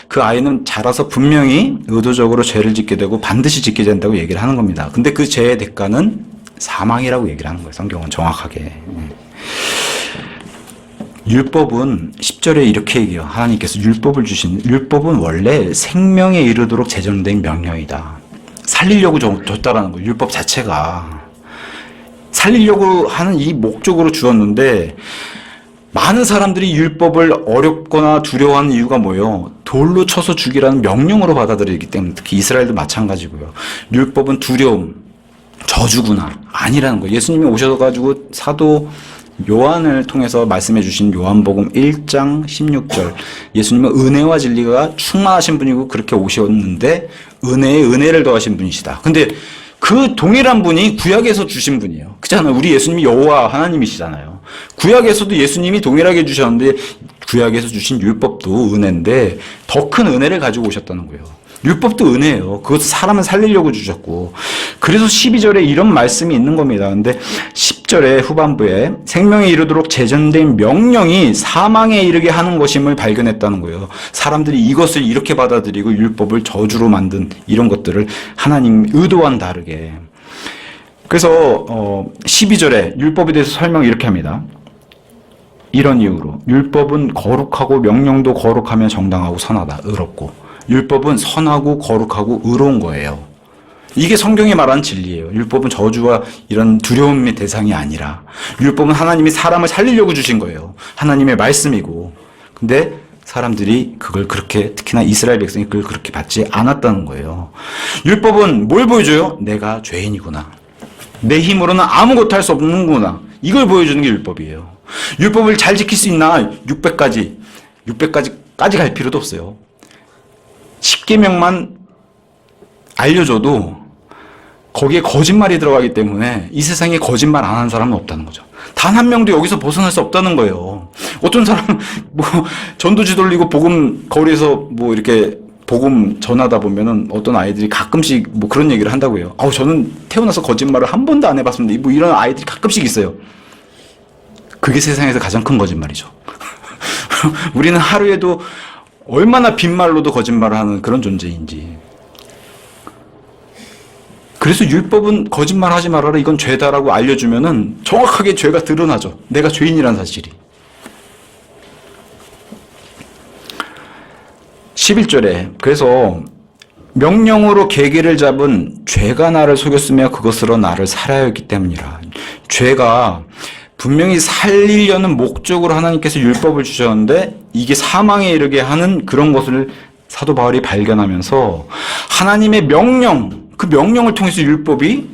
그 아이는 자라서 분명히 의도적으로 죄를 짓게 되고 반드시 짓게 된다고 얘기를 하는 겁니다. 근데 그 죄의 대가는 사망이라고 얘기를 하는 거예요. 성경은 정확하게. 율법은 10절에 이렇게 얘기해요. 하나님께서 율법을 율법은 원래 생명에 이르도록 제정된 명령이다. 살리려고 줬다라는 거예요. 율법 자체가. 살리려고 하는 이 목적으로 주었는데 많은 사람들이 율법을 어렵거나 두려워하는 이유가 뭐예요? 돌로 쳐서 죽이라는 명령으로 받아들이기 때문에 특히 이스라엘도 마찬가지고요. 율법은 두려움, 저주구나 아니라는 거예요. 예수님이 오셔가지고 사도 요한을 통해서 말씀해 주신 요한복음 1장 16절 예수님은 은혜와 진리가 충만하신 분이고 그렇게 오셨는데 은혜에 은혜를 더하신 분이시다. 근데 그 동일한 분이 구약에서 주신 분이에요. 그렇잖아요. 우리 예수님이 여호와 하나님이시잖아요. 구약에서도 예수님이 동일하게 주셨는데 구약에서 주신 율법도 은혜인데 더 큰 은혜를 가지고 오셨다는 거예요. 율법도 은혜예요. 그것도 사람을 살리려고 주셨고 그래서 12절에 이런 말씀이 있는 겁니다. 근데 10절에 후반부에 생명에 이르도록 제정된 명령이 사망에 이르게 하는 것임을 발견했다는 거예요. 사람들이 이것을 이렇게 받아들이고 율법을 저주로 만든 이런 것들을 하나님 의도와는 다르게 그래서 12절에 율법에 대해서 설명을 이렇게 합니다. 이런 이유로 율법은 거룩하고 명령도 거룩하며 정당하고 선하다. 의롭고 율법은 선하고 거룩하고 의로운 거예요. 이게 성경이 말하는 진리예요. 율법은 저주와 이런 두려움의 대상이 아니라 율법은 하나님이 사람을 살리려고 주신 거예요. 하나님의 말씀이고 근데 사람들이 그걸 그렇게 특히나 이스라엘 백성이 그걸 그렇게 받지 않았다는 거예요. 율법은 뭘 보여줘요? 내가 죄인이구나. 내 힘으로는 아무것도 할 수 없는구나. 이걸 보여주는 게 율법이에요. 율법을 잘 지킬 수 있나? 600까지 갈 필요도 없어요. 10계명만 알려줘도 거기에 거짓말이 들어가기 때문에 이 세상에 거짓말 안 하는 사람은 없다는 거죠. 단 한 명도 여기서 벗어날 수 없다는 거예요. 어떤 사람은 전도지 돌리고 복음 거리에서 이렇게 복음 전하다 보면은 어떤 아이들이 가끔씩 그런 얘기를 한다고요. 저는 태어나서 거짓말을 한 번도 안 해봤습니다. 이런 아이들이 가끔씩 있어요. 그게 세상에서 가장 큰 거짓말이죠. 우리는 하루에도 얼마나 빈말로도 거짓말을 하는 그런 존재인지. 그래서 율법은 거짓말 하지 말아라. 이건 죄다라고 알려주면은 정확하게 죄가 드러나죠. 내가 죄인이라는 사실이. 11절에 그래서 명령으로 계기를 잡은 죄가 나를 속였으며 그것으로 나를 살아야 했기 때문이라. 죄가 분명히 살리려는 목적으로 하나님께서 율법을 주셨는데 이게 사망에 이르게 하는 그런 것을 사도 바울이 발견하면서 하나님의 명령, 그 명령을 통해서 율법이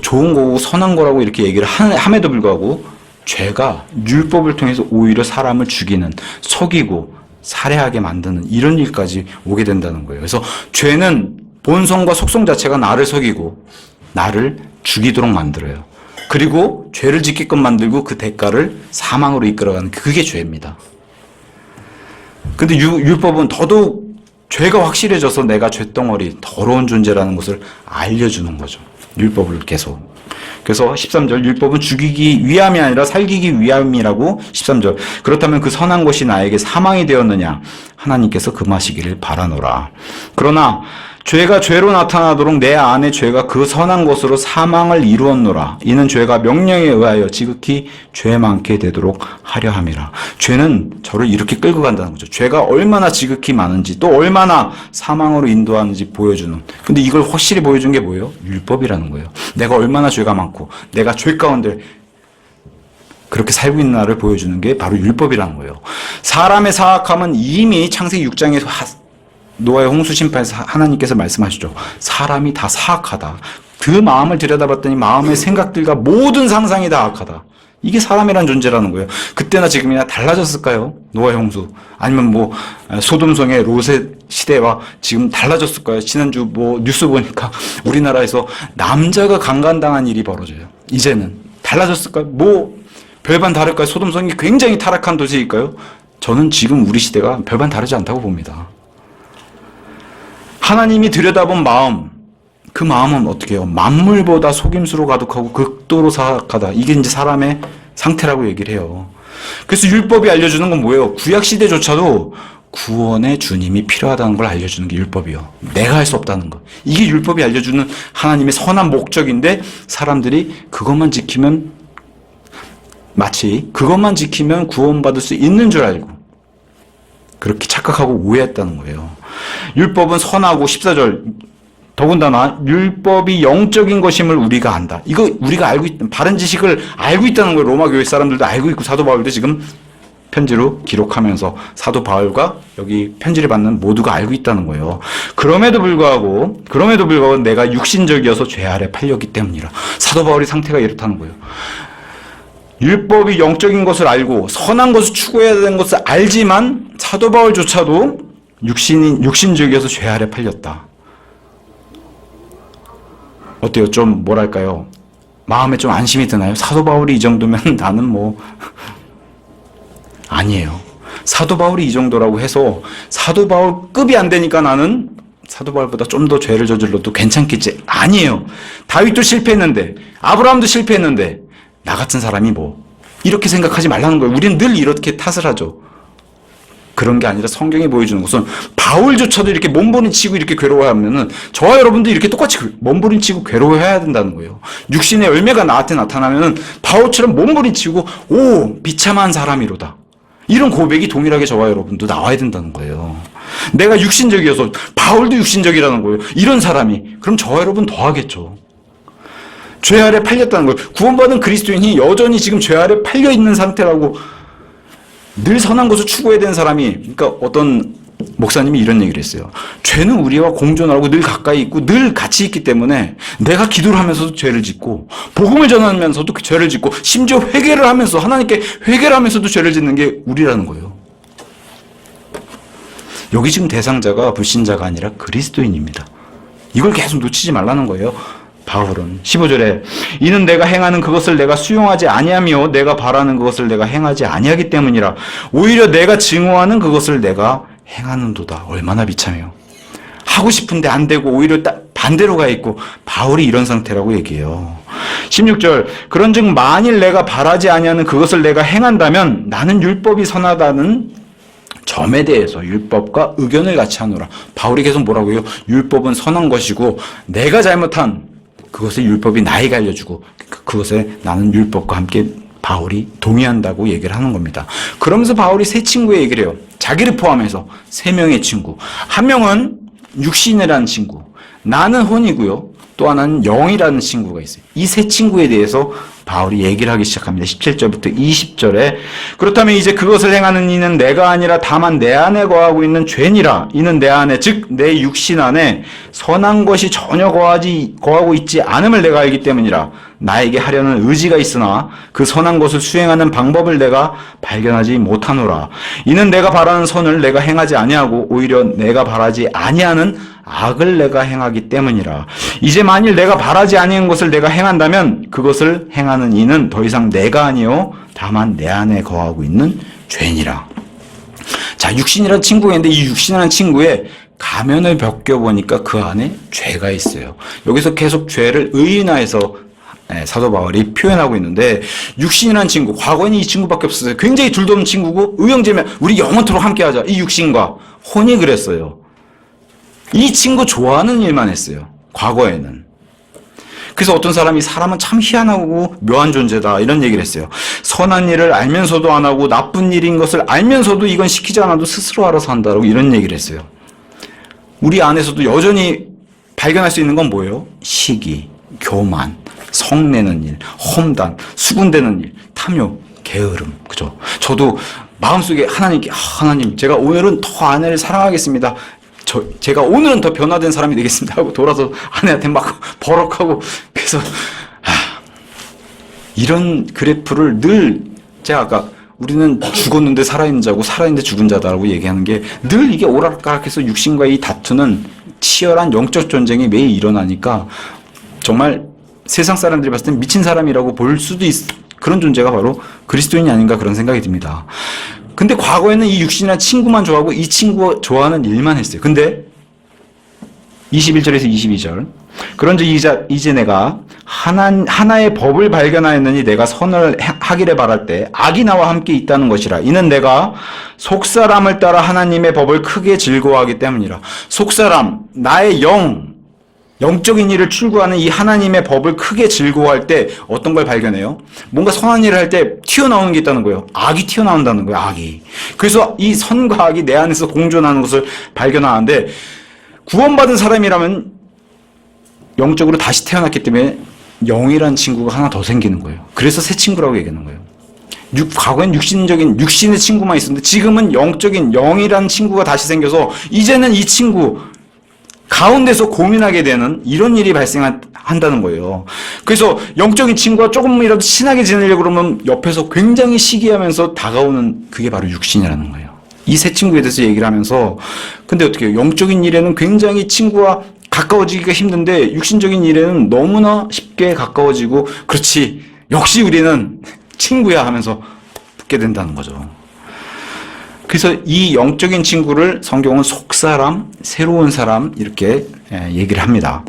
좋은 거고 선한 거라고 이렇게 얘기를 함에도 불구하고 죄가 율법을 통해서 오히려 사람을 죽이는, 속이고 살해하게 만드는 이런 일까지 오게 된다는 거예요. 그래서 죄는 본성과 속성 자체가 나를 속이고 나를 죽이도록 만들어요. 그리고 죄를 짓게끔 만들고 그 대가를 사망으로 이끌어가는 그게 죄입니다. 근데 율법은 더더욱 죄가 확실해져서 내가 쇳덩어리, 더러운 존재라는 것을 알려주는 거죠. 율법을 계속. 그래서 13절 율법은 죽이기 위함이 아니라 살기기 위함이라고 13절. 그렇다면 그 선한 것이 나에게 사망이 되었느냐? 하나님께서 금하시기를 바라노라. 그러나 죄가 죄로 나타나도록 내 안에 죄가 그 선한 것으로 사망을 이루었노라. 이는 죄가 명령에 의하여 지극히 죄 많게 되도록 하려 함이라. 죄는 저를 이렇게 끌고 간다는 거죠. 죄가 얼마나 지극히 많은지 또 얼마나 사망으로 인도하는지 보여주는. 근데 이걸 확실히 보여준 게 뭐예요? 율법이라는 거예요. 내가 얼마나 죄가 많고 내가 죄 가운데 그렇게 살고 있는 나를 보여주는 게 바로 율법이라는 거예요. 사람의 사악함은 이미 창세기 6장에 노아의 홍수 심판에서 하나님께서 말씀하시죠. 사람이 다 사악하다. 그 마음을 들여다봤더니 마음의 생각들과 모든 상상이 다 악하다. 이게 사람이란 존재라는 거예요. 그때나 지금이나 달라졌을까요? 노아의 홍수. 아니면 소돔성의 롯의 시대와 지금 달라졌을까요? 지난주 뉴스 보니까 우리나라에서 남자가 강간당한 일이 벌어져요. 이제는 달라졌을까요? 별반 다를까요? 소돔성이 굉장히 타락한 도시일까요? 저는 지금 우리 시대가 별반 다르지 않다고 봅니다. 하나님이 들여다본 마음, 그 마음은 어떻게 해요? 만물보다 속임수로 가득하고 극도로 사악하다. 이게 이제 사람의 상태라고 얘기를 해요. 그래서 율법이 알려주는 건 뭐예요? 구약시대조차도 구원의 주님이 필요하다는 걸 알려주는 게 율법이요. 내가 할 수 없다는 거. 이게 율법이 알려주는 하나님의 선한 목적인데 사람들이 그것만 지키면 마치 그것만 지키면 구원받을 수 있는 줄 알고 그렇게 착각하고 오해했다는 거예요. 율법은 선하고 14절 더군다나 율법이 영적인 것임을 우리가 안다. 이거 우리가 알고 있다. 바른 지식을 알고 있다는 거예요. 로마 교회 사람들도 알고 있고 사도 바울도 지금 편지로 기록하면서 사도 바울과 여기 편지를 받는 모두가 알고 있다는 거예요. 그럼에도 불구하고 내가 육신적이어서 죄 아래 팔렸기 때문이라. 사도 바울의 상태가 이렇다는 거예요. 율법이 영적인 것을 알고 선한 것을 추구해야 되는 것을 알지만 사도 바울조차도 육신적이어서 죄 아래 팔렸다. 어때요? 좀 뭐랄까요? 마음에 좀 안심이 드나요? 사도 바울이 이 정도면 나는 아니에요. 사도 바울이 이 정도라고 해서 사도 바울급이 안 되니까 나는 사도 바울보다 좀 더 죄를 저질러도 괜찮겠지. 아니에요. 다윗도 실패했는데 아브라함도 실패했는데 나 같은 사람이 이렇게 생각하지 말라는 거예요. 우리는 늘 이렇게 탓을 하죠. 그런 게 아니라 성경이 보여주는 것은 바울조차도 이렇게 몸부림치고 이렇게 괴로워하면은 저와 여러분도 이렇게 똑같이 몸부림치고 괴로워해야 된다는 거예요. 육신의 열매가 나한테 나타나면은 바울처럼 몸부림치고 비참한 사람이로다. 이런 고백이 동일하게 저와 여러분도 나와야 된다는 거예요. 내가 육신적이어서 바울도 육신적이라는 거예요. 이런 사람이 그럼 저와 여러분 더 하겠죠. 죄 아래 팔렸다는 거예요. 구원받은 그리스도인이 여전히 지금 죄 아래 팔려 있는 상태라고 늘 선한 것을 추구해야 되는 사람이 그러니까 어떤 목사님이 이런 얘기를 했어요. 죄는 우리와 공존하고 늘 가까이 있고 늘 같이 있기 때문에 내가 기도를 하면서도 죄를 짓고 복음을 전하면서도 죄를 짓고 심지어 회개를 하면서 하나님께 회개를 하면서도 죄를 짓는 게 우리라는 거예요. 여기 지금 대상자가 불신자가 아니라 그리스도인입니다. 이걸 계속 놓치지 말라는 거예요. 바울은 15절에 이는 내가 행하는 그것을 내가 수용하지 아니하며 내가 바라는 그것을 내가 행하지 아니하기 때문이라. 오히려 내가 증오하는 그것을 내가 행하는도다. 얼마나 비참해요. 하고 싶은데 안 되고 오히려 반대로 가 있고 바울이 이런 상태라고 얘기해요. 16절 그런즉 만일 내가 바라지 아니하는 그것을 내가 행한다면 나는 율법이 선하다는 점에 대해서 율법과 의견을 같이 하노라. 바울이 계속 뭐라고 해요? 율법은 선한 것이고 내가 잘못한 그것을 율법이 나에게 알려주고 그것에 나는 율법과 함께 바울이 동의한다고 얘기를 하는 겁니다. 그러면서 바울이 세 친구의 얘기를 해요. 자기를 포함해서 세 명의 친구. 한 명은 육신이라는 친구. 나는 혼이고요. 또 하나는 영이라는 친구가 있어요. 이 세 친구에 대해서 바울이 얘기를 하기 시작합니다. 17절부터 20절에 그렇다면 이제 그것을 행하는 이는 내가 아니라 다만 내 안에 거하고 있는 죄니라. 이는 내 안에 즉 내 육신 안에 선한 것이 전혀 거하고 있지 않음을 내가 알기 때문이라. 나에게 하려는 의지가 있으나 그 선한 것을 수행하는 방법을 내가 발견하지 못하노라. 이는 내가 바라는 선을 내가 행하지 아니하고 오히려 내가 바라지 아니하는 악을 내가 행하기 때문이라. 이제 만일 내가 바라지 아니한 것을 내가 행한다면 그것을 행하는 이는 더 이상 내가 아니요 다만 내 안에 거하고 있는 죄니라. 자, 육신이라는 친구가 있는데 이 육신이라는 친구의 가면을 벗겨보니까 그 안에 죄가 있어요. 여기서 계속 죄를 의인화해서 사도 바울이 표현하고 있는데, 육신이란 친구, 과거에는 이 친구밖에 없었어요. 굉장히 둘도 없는 친구고, 의형제면 우리 영원토록 함께하자. 이 육신과 혼이 그랬어요. 이 친구 좋아하는 일만 했어요. 과거에는. 그래서 어떤 사람이 사람은 참 희한하고 묘한 존재다 이런 얘기를 했어요. 선한 일을 알면서도 안 하고 나쁜 일인 것을 알면서도 이건 시키지 않아도 스스로 알아서 한다고 이런 얘기를 했어요. 우리 안에서도 여전히 발견할 수 있는 건 뭐예요? 시기, 교만, 성내는 일, 험단, 수군대는 일, 탐욕, 게으름. 그죠? 저도 마음속에 하나님께, 하나님, 제가 오늘은 더 아내를 사랑하겠습니다. 제가 오늘은 더 변화된 사람이 되겠습니다 하고 돌아서 아내한테 막 버럭하고, 그래서 이런 그래프를 늘, 제가 아까 우리는 죽었는데 살아있는 자고 살아있는데 죽은 자다라고 얘기하는 게 늘 이게 오락가락해서 육신과의 이 다투는 치열한 영적 전쟁이 매일 일어나니까 정말 세상 사람들이 봤을 땐 미친 사람이라고 볼 수도 그런 존재가 바로 그리스도인이 아닌가 그런 생각이 듭니다. 근데 과거에는 이 육신이나 친구만 좋아하고 이 친구 좋아하는 일만 했어요. 근데 21절에서 22절. 그런즉 이제 내가 하나의 법을 발견하였느니 내가 선을 하기를 바랄 때 악이 나와 함께 있다는 것이라. 이는 내가 속사람을 따라 하나님의 법을 크게 즐거워하기 때문이라. 속사람, 나의 영적인 일을 출구하는 이 하나님의 법을 크게 즐거워할 때 어떤 걸 발견해요? 뭔가 선한 일을 할 때 튀어나오는 게 있다는 거예요. 악이 튀어나온다는 거예요. 악이. 그래서 이 선과 악이 내 안에서 공존하는 것을 발견하는데, 구원받은 사람이라면 영적으로 다시 태어났기 때문에 영이라는 친구가 하나 더 생기는 거예요. 그래서 새 친구라고 얘기하는 거예요. 과거엔 육신의 친구만 있었는데 지금은 영적인 영이라는 친구가 다시 생겨서 이제는 이 친구 가운데서 고민하게 되는 이런 일이 발생한다는 거예요. 그래서 영적인 친구가 조금이라도 친하게 지내려고 그러면 옆에서 굉장히 시기하면서 다가오는 그게 바로 육신이라는 거예요. 이 새 친구에 대해서 얘기를 하면서, 근데 어떻게 해요? 영적인 일에는 굉장히 친구와 가까워지기가 힘든데 육신적인 일에는 너무나 쉽게 가까워지고, 그렇지, 역시 우리는 친구야 하면서 붙게 된다는 거죠. 그래서 이 영적인 친구를 성경은 속사람, 새로운 사람 이렇게 얘기를 합니다.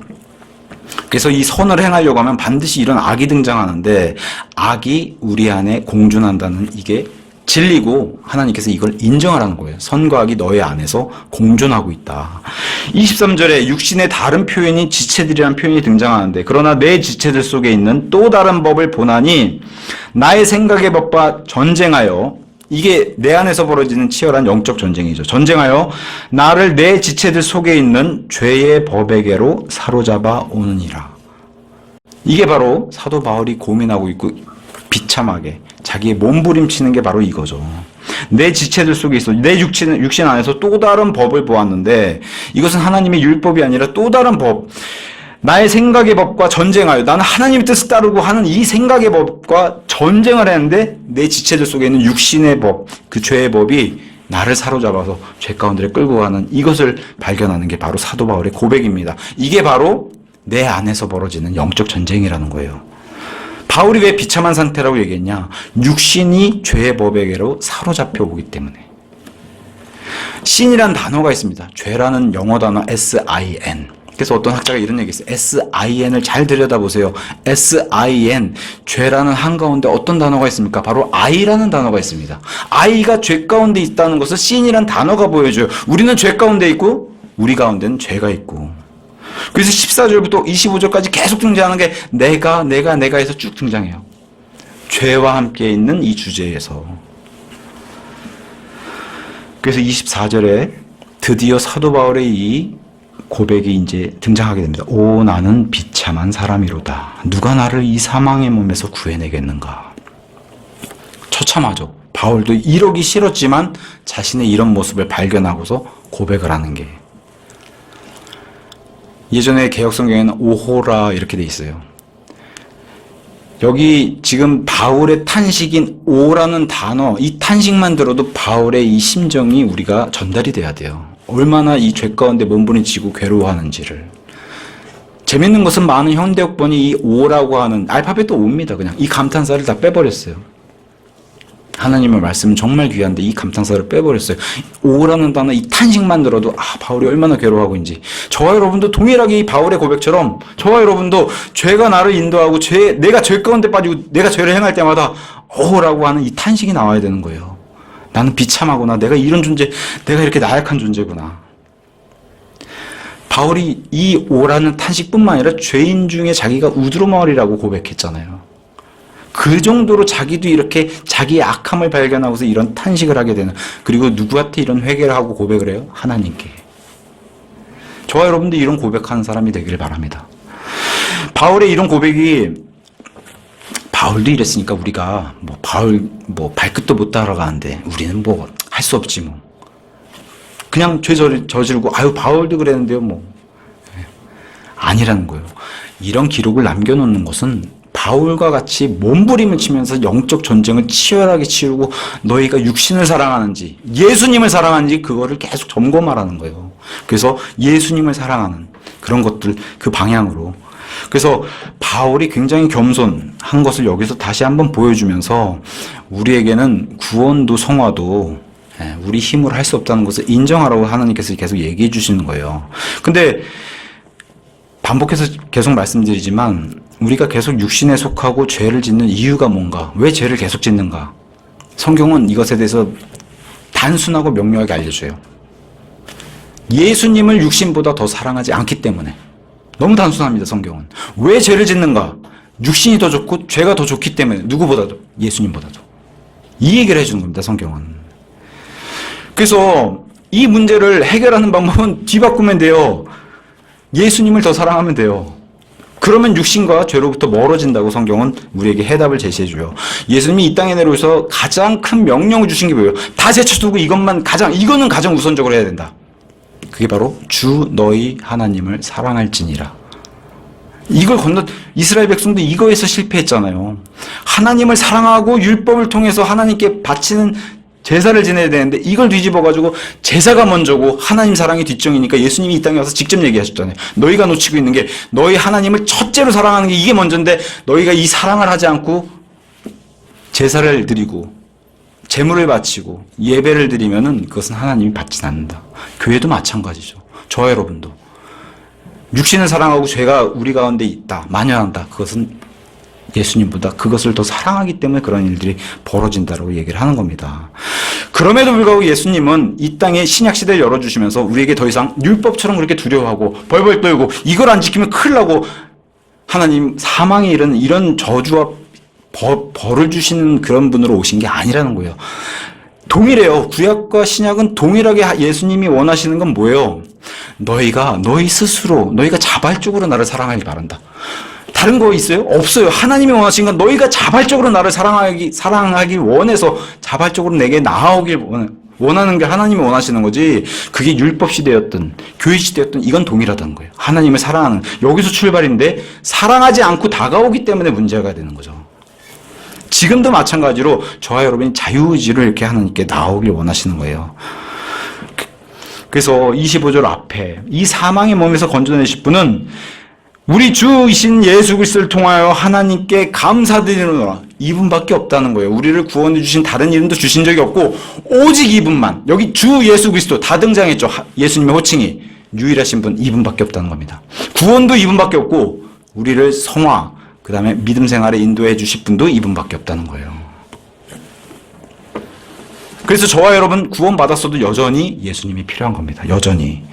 그래서 이 선을 행하려고 하면 반드시 이런 악이 등장하는데, 악이 우리 안에 공존한다는 이게 진리고 하나님께서 이걸 인정하라는 거예요. 선과 악이 너의 안에서 공존하고 있다. 23절에 육신의 다른 표현이 지체들이라는 표현이 등장하는데, 그러나 내 지체들 속에 있는 또 다른 법을 보나니 나의 생각의 법과 전쟁하여, 이게 내 안에서 벌어지는 치열한 영적 전쟁이죠. 전쟁하여 나를 내 지체들 속에 있는 죄의 법에게로 사로잡아 오느니라. 이게 바로 사도 바울이 고민하고 있고 비참하게 자기의 몸부림치는 게 바로 이거죠. 내 지체들 속에 있어. 내 육신 안에서 또 다른 법을 보았는데, 이것은 하나님의 율법이 아니라 또 다른 법, 나의 생각의 법과 전쟁하여, 나는 하나님의 뜻을 따르고 하는 이 생각의 법과 전쟁을 했는데 내 지체들 속에 있는 육신의 법, 그 죄의 법이 나를 사로잡아서 죄 가운데를 끌고 가는 이것을 발견하는 게 바로 사도 바울의 고백입니다. 이게 바로 내 안에서 벌어지는 영적 전쟁이라는 거예요. 바울이 왜 비참한 상태라고 얘기했냐? 육신이 죄의 법에게로 사로잡혀 오기 때문에. 신이란 단어가 있습니다. 죄라는 영어 단어 S-I-N. 그래서 어떤 학자가 이런 얘기 했어요. S-I-N을 잘 들여다보세요. S-I-N, 죄라는 한가운데 어떤 단어가 있습니까? 바로 I라는 단어가 있습니다. I가 죄 가운데 있다는 것을 신이란 단어가 보여줘요. 우리는 죄 가운데 있고 우리 가운데는 죄가 있고. 그래서 14절부터 25절까지 계속 등장하는 게 내가 해서 쭉 등장해요. 죄와 함께 있는 이 주제에서. 그래서 24절에 드디어 사도 바울의 이 고백이 이제 등장하게 됩니다. 오, 나는 비참한 사람이로다. 누가 나를 이 사망의 몸에서 구해내겠는가. 처참하죠. 바울도 이러기 싫었지만 자신의 이런 모습을 발견하고서 고백을 하는 게. 예전에 개역성경에는 오호라 이렇게 돼 있어요. 여기 지금 바울의 탄식인 오라는 단어, 이 탄식만 들어도 바울의 이 심정이 우리가 전달이 돼야 돼요. 얼마나 이 죄 가운데 몸부림치고 괴로워하는지를. 재밌는 것은 많은 현대역본이 이 오라고 하는 알파벳도 오입니다. 그냥 이 감탄사를 다 빼버렸어요. 하나님의 말씀은 정말 귀한데 이 감탄사를 빼버렸어요. 오라는 단어, 이 탄식만 들어도 바울이 얼마나 괴로워하고 있는지. 저와 여러분도 동일하게 이 바울의 고백처럼 저와 여러분도 죄가 나를 인도하고 내가 죄 가운데 빠지고 내가 죄를 행할 때마다 라고 하는 이 탄식이 나와야 되는 거예요. 나는 비참하구나. 내가 이런 존재, 내가 이렇게 나약한 존재구나. 바울이 이 오라는 탄식뿐만 아니라 죄인 중에 자기가 우두루머리라고 고백했잖아요. 그 정도로 자기도 이렇게 자기의 악함을 발견하고서 이런 탄식을 하게 되는, 그리고 누구한테 이런 회개를 하고 고백을 해요? 하나님께. 저와 여러분도 이런 고백하는 사람이 되기를 바랍니다. 바울의 이런 고백이, 바울도 이랬으니까 우리가 바울 발끝도 못 따라가는데 우리는 할 수 없지 그냥 죄 저지르고 바울도 그랬는데요 아니라는 거예요. 이런 기록을 남겨놓는 것은 바울과 같이 몸부림을 치면서 영적 전쟁을 치열하게 치르고 너희가 육신을 사랑하는지 예수님을 사랑하는지 그거를 계속 점검하라는 거예요. 그래서 예수님을 사랑하는 그런 것들, 그 방향으로. 그래서 바울이 굉장히 겸손한 것을 여기서 다시 한번 보여주면서 우리에게는 구원도 성화도 우리 힘으로 할 수 없다는 것을 인정하라고 하나님께서 계속 얘기해 주시는 거예요. 근데 반복해서 계속 말씀드리지만 우리가 계속 육신에 속하고 죄를 짓는 이유가 뭔가, 왜 죄를 계속 짓는가? 성경은 이것에 대해서 단순하고 명료하게 알려줘요. 예수님을 육신보다 더 사랑하지 않기 때문에. 너무 단순합니다, 성경은. 왜 죄를 짓는가? 육신이 더 좋고 죄가 더 좋기 때문에. 누구보다도, 예수님보다도. 이 얘기를 해주는 겁니다, 성경은. 그래서 이 문제를 해결하는 방법은 뒤바꾸면 돼요. 예수님을 더 사랑하면 돼요. 그러면 육신과 죄로부터 멀어진다고 성경은 우리에게 해답을 제시해줘요. 예수님이 이 땅에 내려오셔서 가장 큰 명령을 주신 게 뭐예요? 다 제쳐두고 이거는 가장 우선적으로 해야 된다. 그게 바로 주 너희 하나님을 사랑할지니라. 이걸 이스라엘 백성도 이거에서 실패했잖아요. 하나님을 사랑하고 율법을 통해서 하나님께 바치는 제사를 지내야 되는데 이걸 뒤집어가지고 제사가 먼저고 하나님 사랑이 뒷정이니까 예수님이 이 땅에 와서 직접 얘기하셨잖아요. 너희가 놓치고 있는 게 너희 하나님을 첫째로 사랑하는 게 이게 먼저인데 너희가 이 사랑을 하지 않고 제사를 드리고 제물을 바치고 예배를 드리면은 그것은 하나님이 받지 않는다. 교회도 마찬가지죠. 저와 여러분도 육신을 사랑하고 죄가 우리 가운데 있다, 만연한다. 그것은 예수님보다 그것을 더 사랑하기 때문에 그런 일들이 벌어진다고 얘기를 하는 겁니다. 그럼에도 불구하고 예수님은 이 땅에 신약시대를 열어주시면서 우리에게 더 이상 율법처럼 그렇게 두려워하고 벌벌 떨고 이걸 안 지키면 큰일 나고 하나님 사망에 이르는 이런 저주와 벌을 주시는 그런 분으로 오신 게 아니라는 거예요. 동일해요. 구약과 신약은 동일하게 예수님이 원하시는 건 뭐예요? 너희 스스로 너희가 자발적으로 나를 사랑하길 바란다. 다른 거 있어요? 없어요. 하나님이 원하신 건 너희가 자발적으로 나를 사랑하기 원해서 자발적으로 내게 나아오길 원하는 게 하나님이 원하시는 거지. 그게 율법 시대였든 교회 시대였든 이건 동일하다는 거예요. 하나님을 사랑하는, 여기서 출발인데 사랑하지 않고 다가오기 때문에 문제가 되는 거죠. 지금도 마찬가지로 저와 여러분이 자유의지로 이렇게 하나님께 나오길 원하시는 거예요. 그래서 25절 앞에 이 사망의 몸에서 건져내실 분은 우리 주이신 예수 그리스도를 통하여 하나님께 감사드리노라. 이분밖에 없다는 거예요. 우리를 구원해 주신 다른 이름도 주신 적이 없고 오직 이분만. 여기 주 예수 그리스도 다 등장했죠. 예수님의 호칭이 유일하신 분 이분밖에 없다는 겁니다. 구원도 이분밖에 없고 우리를 성화, 그 다음에 믿음 생활에 인도해 주실 분도 이분밖에 없다는 거예요. 그래서 저와 여러분 구원 받았어도 여전히 예수님이 필요한 겁니다. 여전히.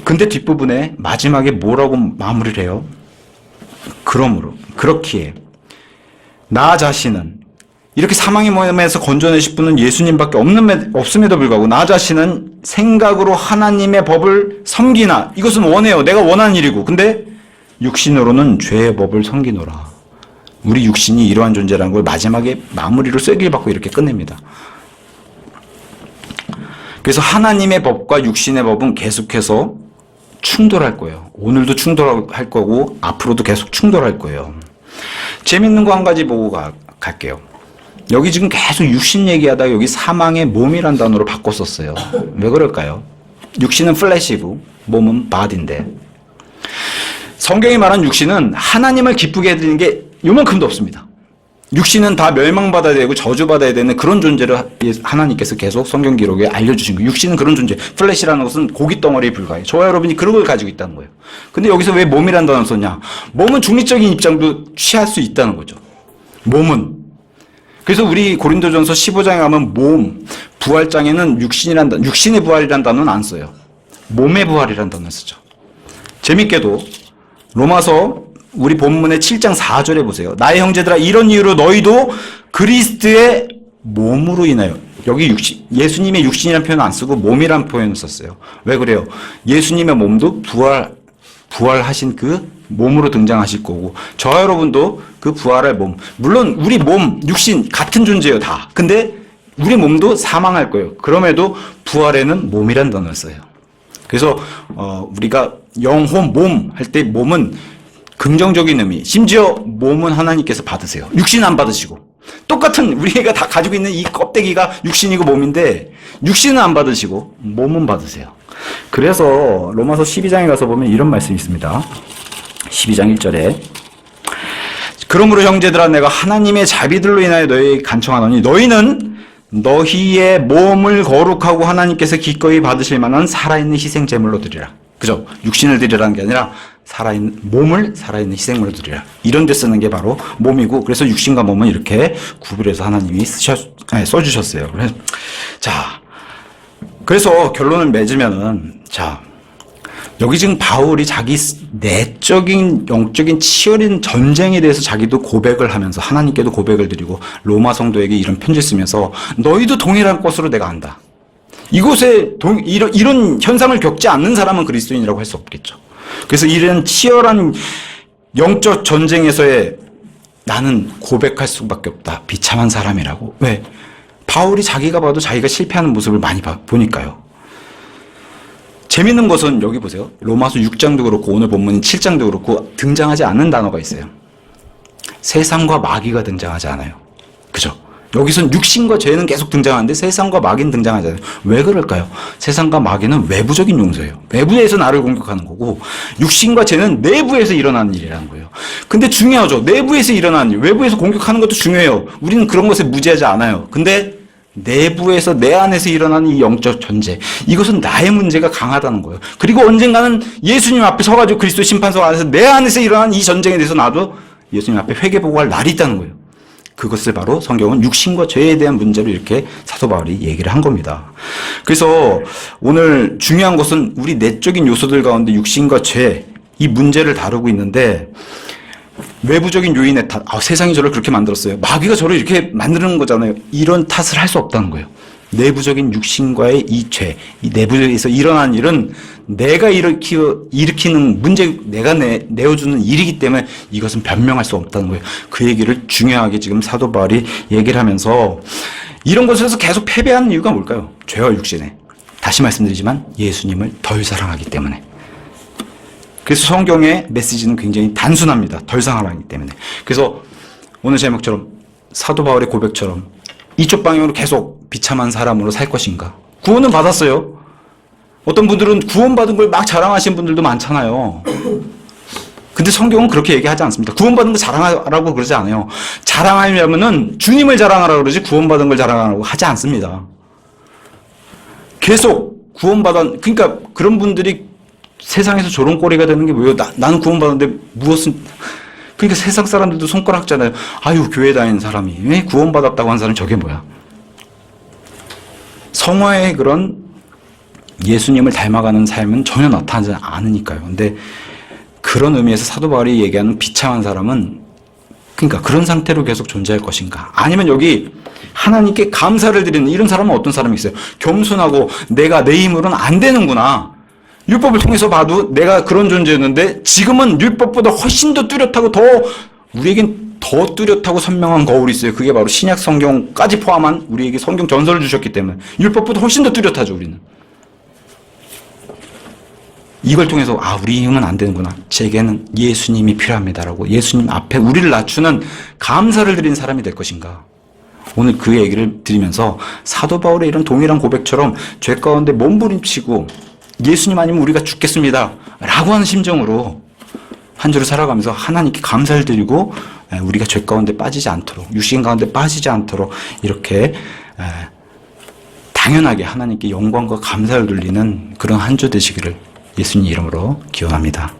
근데 뒷부분에 마지막에 뭐라고 마무리를 해요? 그렇기에 나 자신은 이렇게 사망의 몸에서 건져내실 분은 예수님밖에 없음에도 불구하고 나 자신은 생각으로 하나님의 법을 섬기나. 이것은 원해요. 내가 원하는 일이고. 근데 육신으로는 죄의 법을 섬기노라. 우리 육신이 이러한 존재라는 걸 마지막에 마무리로 쐐기를 받고 이렇게 끝냅니다. 그래서 하나님의 법과 육신의 법은 계속해서 충돌할 거예요. 오늘도 충돌할 거고 앞으로도 계속 충돌할 거예요. 재밌는 거 한 가지 보고 갈게요. 여기 지금 계속 육신 얘기하다가 여기 사망의 몸이란 단어로 바꿨었어요. 왜 그럴까요? 육신은 플래시고 몸은 바디인데 성경이 말한 육신은 하나님을 기쁘게 해드리는 게 요만큼도 없습니다. 육신은 다 멸망받아야 되고 저주받아야 되는 그런 존재를 하나님께서 계속 성경 기록에 알려주신 거예요. 육신은 그런 존재. 플래시라는 것은 고기 덩어리에 불과해요. 저와 여러분이 그런 걸 가지고 있다는 거예요. 근데 여기서 왜 몸이라는 단어를 썼냐? 몸은 중립적인 입장도 취할 수 있다는 거죠. 몸은. 그래서 우리 고린도전서 15장에 가면 몸, 부활장에는 육신의 부활이라는 단어는 안 써요. 몸의 부활이라는 단어를 쓰죠. 재밌게도 로마서 우리 본문의 7장 4절에 보세요. 나의 형제들아 이런 이유로 너희도 그리스도의 몸으로 인하여, 여기 예수님의 육신이라는 표현을 안 쓰고 몸이라는 표현을 썼어요. 왜 그래요? 예수님의 몸도 부활하신 그 몸으로 등장하실 거고 저와 여러분도 그 부활할 몸, 물론 우리 몸, 육신 같은 존재예요 다. 근데 우리 몸도 사망할 거예요. 그럼에도 부활에는 몸이라는 단어를 써요. 그래서 우리가 영혼, 몸 할 때 몸은 긍정적인 의미, 심지어 몸은 하나님께서 받으세요. 육신 안 받으시고. 똑같은 우리가 다 가지고 있는 이 껍데기가 육신이고 몸인데 육신은 안 받으시고 몸은 받으세요. 그래서 로마서 12장에 가서 보면 이런 말씀이 있습니다. 12장 1절에 그러므로 형제들아 내가 하나님의 자비들로 인하여 너희에게 간청하노니 너희는 너희의 몸을 거룩하고 하나님께서 기꺼이 받으실 만한 살아있는 희생 제물로 드리라. 그죠? 육신을 드리라는 게 아니라 몸을 살아있는 희생물로 드리라. 이런 데 쓰는 게 바로 몸이고, 그래서 육신과 몸은 이렇게 구별해서 하나님이 써주셨어요. 그래서 결론을 맺으면은, 여기 지금 바울이 자기 내적인, 영적인 치열인 전쟁에 대해서 자기도 고백을 하면서 하나님께도 고백을 드리고 로마 성도에게 이런 편지를 쓰면서 너희도 동일한 것으로 내가 안다. 이곳에 이런 현상을 겪지 않는 사람은 그리스도인이라고 할 수 없겠죠. 그래서 이런 치열한 영적 전쟁에서의 나는 고백할 수밖에 없다. 비참한 사람이라고. 왜? 바울이 자기가 봐도 자기가 실패하는 모습을 많이 보니까요. 재밌는 것은 여기 보세요. 로마서 6장도 그렇고 오늘 본문인 7장도 그렇고 등장하지 않는 단어가 있어요. 세상과 마귀가 등장하지 않아요. 그죠? 여기선 육신과 죄는 계속 등장하는데 세상과 마귀는 등장하지 않아요. 왜 그럴까요? 세상과 마귀는 외부적인 용서예요. 외부에서 나를 공격하는 거고 육신과 죄는 내부에서 일어나는 일이라는 거예요. 근데 중요하죠. 내부에서 일어나는 일, 외부에서 공격하는 것도 중요해요. 우리는 그런 것에 무지하지 않아요. 근데 내부에서 내 안에서 일어나는 이 영적 전쟁, 이것은 나의 문제가 강하다는 거예요. 그리고 언젠가는 예수님 앞에 서가지고 그리스도 심판서 안에서 내 안에서 일어나는 이 전쟁에 대해서 나도 예수님 앞에 회개보고할 날이 있다는 거예요. 그것을 바로 성경은 육신과 죄에 대한 문제로 이렇게 사도 바울이 얘기를 한 겁니다. 그래서 오늘 중요한 것은 우리 내적인 요소들 가운데 육신과 죄, 이 문제를 다루고 있는데 외부적인 요인의 탓, 세상이 저를 그렇게 만들었어요. 마귀가 저를 이렇게 만드는 거잖아요. 이런 탓을 할 수 없다는 거예요. 내부적인 육신과의 이 죄, 이 내부에서 일어난 일은 내가 일으키는 문제, 내가 내어주는 일이기 때문에 이것은 변명할 수 없다는 거예요. 그 얘기를 중요하게 지금 사도 바울이 얘기를 하면서 이런 것에서 계속 패배하는 이유가 뭘까요? 죄와 육신에. 다시 말씀드리지만 예수님을 덜 사랑하기 때문에. 그래서 성경의 메시지는 굉장히 단순합니다. 덜 사랑하기 때문에. 그래서 오늘 제목처럼 사도 바울의 고백처럼 이쪽 방향으로 계속 비참한 사람으로 살 것인가? 구원은 받았어요. 어떤 분들은 구원받은 걸 막 자랑하시는 분들도 많잖아요. 근데 성경은 그렇게 얘기하지 않습니다. 구원받은 거 자랑하라고 그러지 않아요. 자랑하려면은 주님을 자랑하라고 그러지 구원받은 걸 자랑하라고 하지 않습니다. 계속 그러니까 그런 분들이 세상에서 저런 꼴이가 되는 게 뭐예요? 나는 구원받았는데 무엇은, 그러니까 세상 사람들도 손가락잖아요. 아유, 교회 다니는 사람이 왜 구원받았다고 한 사람이 저게 뭐야? 성화의 그런 예수님을 닮아가는 삶은 전혀 나타나지 않으니까요. 근데 그런 의미에서 사도 바울이 얘기하는 비참한 사람은 그러니까 그런 상태로 계속 존재할 것인가? 아니면 여기 하나님께 감사를 드리는 이런 사람은 어떤 사람이 있어요? 겸손하고 내가 내 힘으로는 안 되는구나. 율법을 통해서 봐도 내가 그런 존재였는데 지금은 율법보다 훨씬 더 뚜렷하고 우리에겐 더 뚜렷하고 선명한 거울이 있어요. 그게 바로 신약 성경까지 포함한 우리에게 성경 전설을 주셨기 때문에 율법보다 훨씬 더 뚜렷하죠, 우리는. 이걸 통해서 우리 힘은 안 되는구나. 제게는 예수님이 필요합니다라고 예수님 앞에 우리를 낮추는 감사를 드리는 사람이 될 것인가. 오늘 그 얘기를 드리면서 사도 바울의 이런 동일한 고백처럼 죄 가운데 몸부림치고 예수님 아니면 우리가 죽겠습니다 라고 하는 심정으로 한 주를 살아가면서 하나님께 감사를 드리고 우리가 죄 가운데 빠지지 않도록, 육신 가운데 빠지지 않도록 이렇게 당연하게 하나님께 영광과 감사를 돌리는 그런 한 주 되시기를 예수님 이름으로 기원합니다.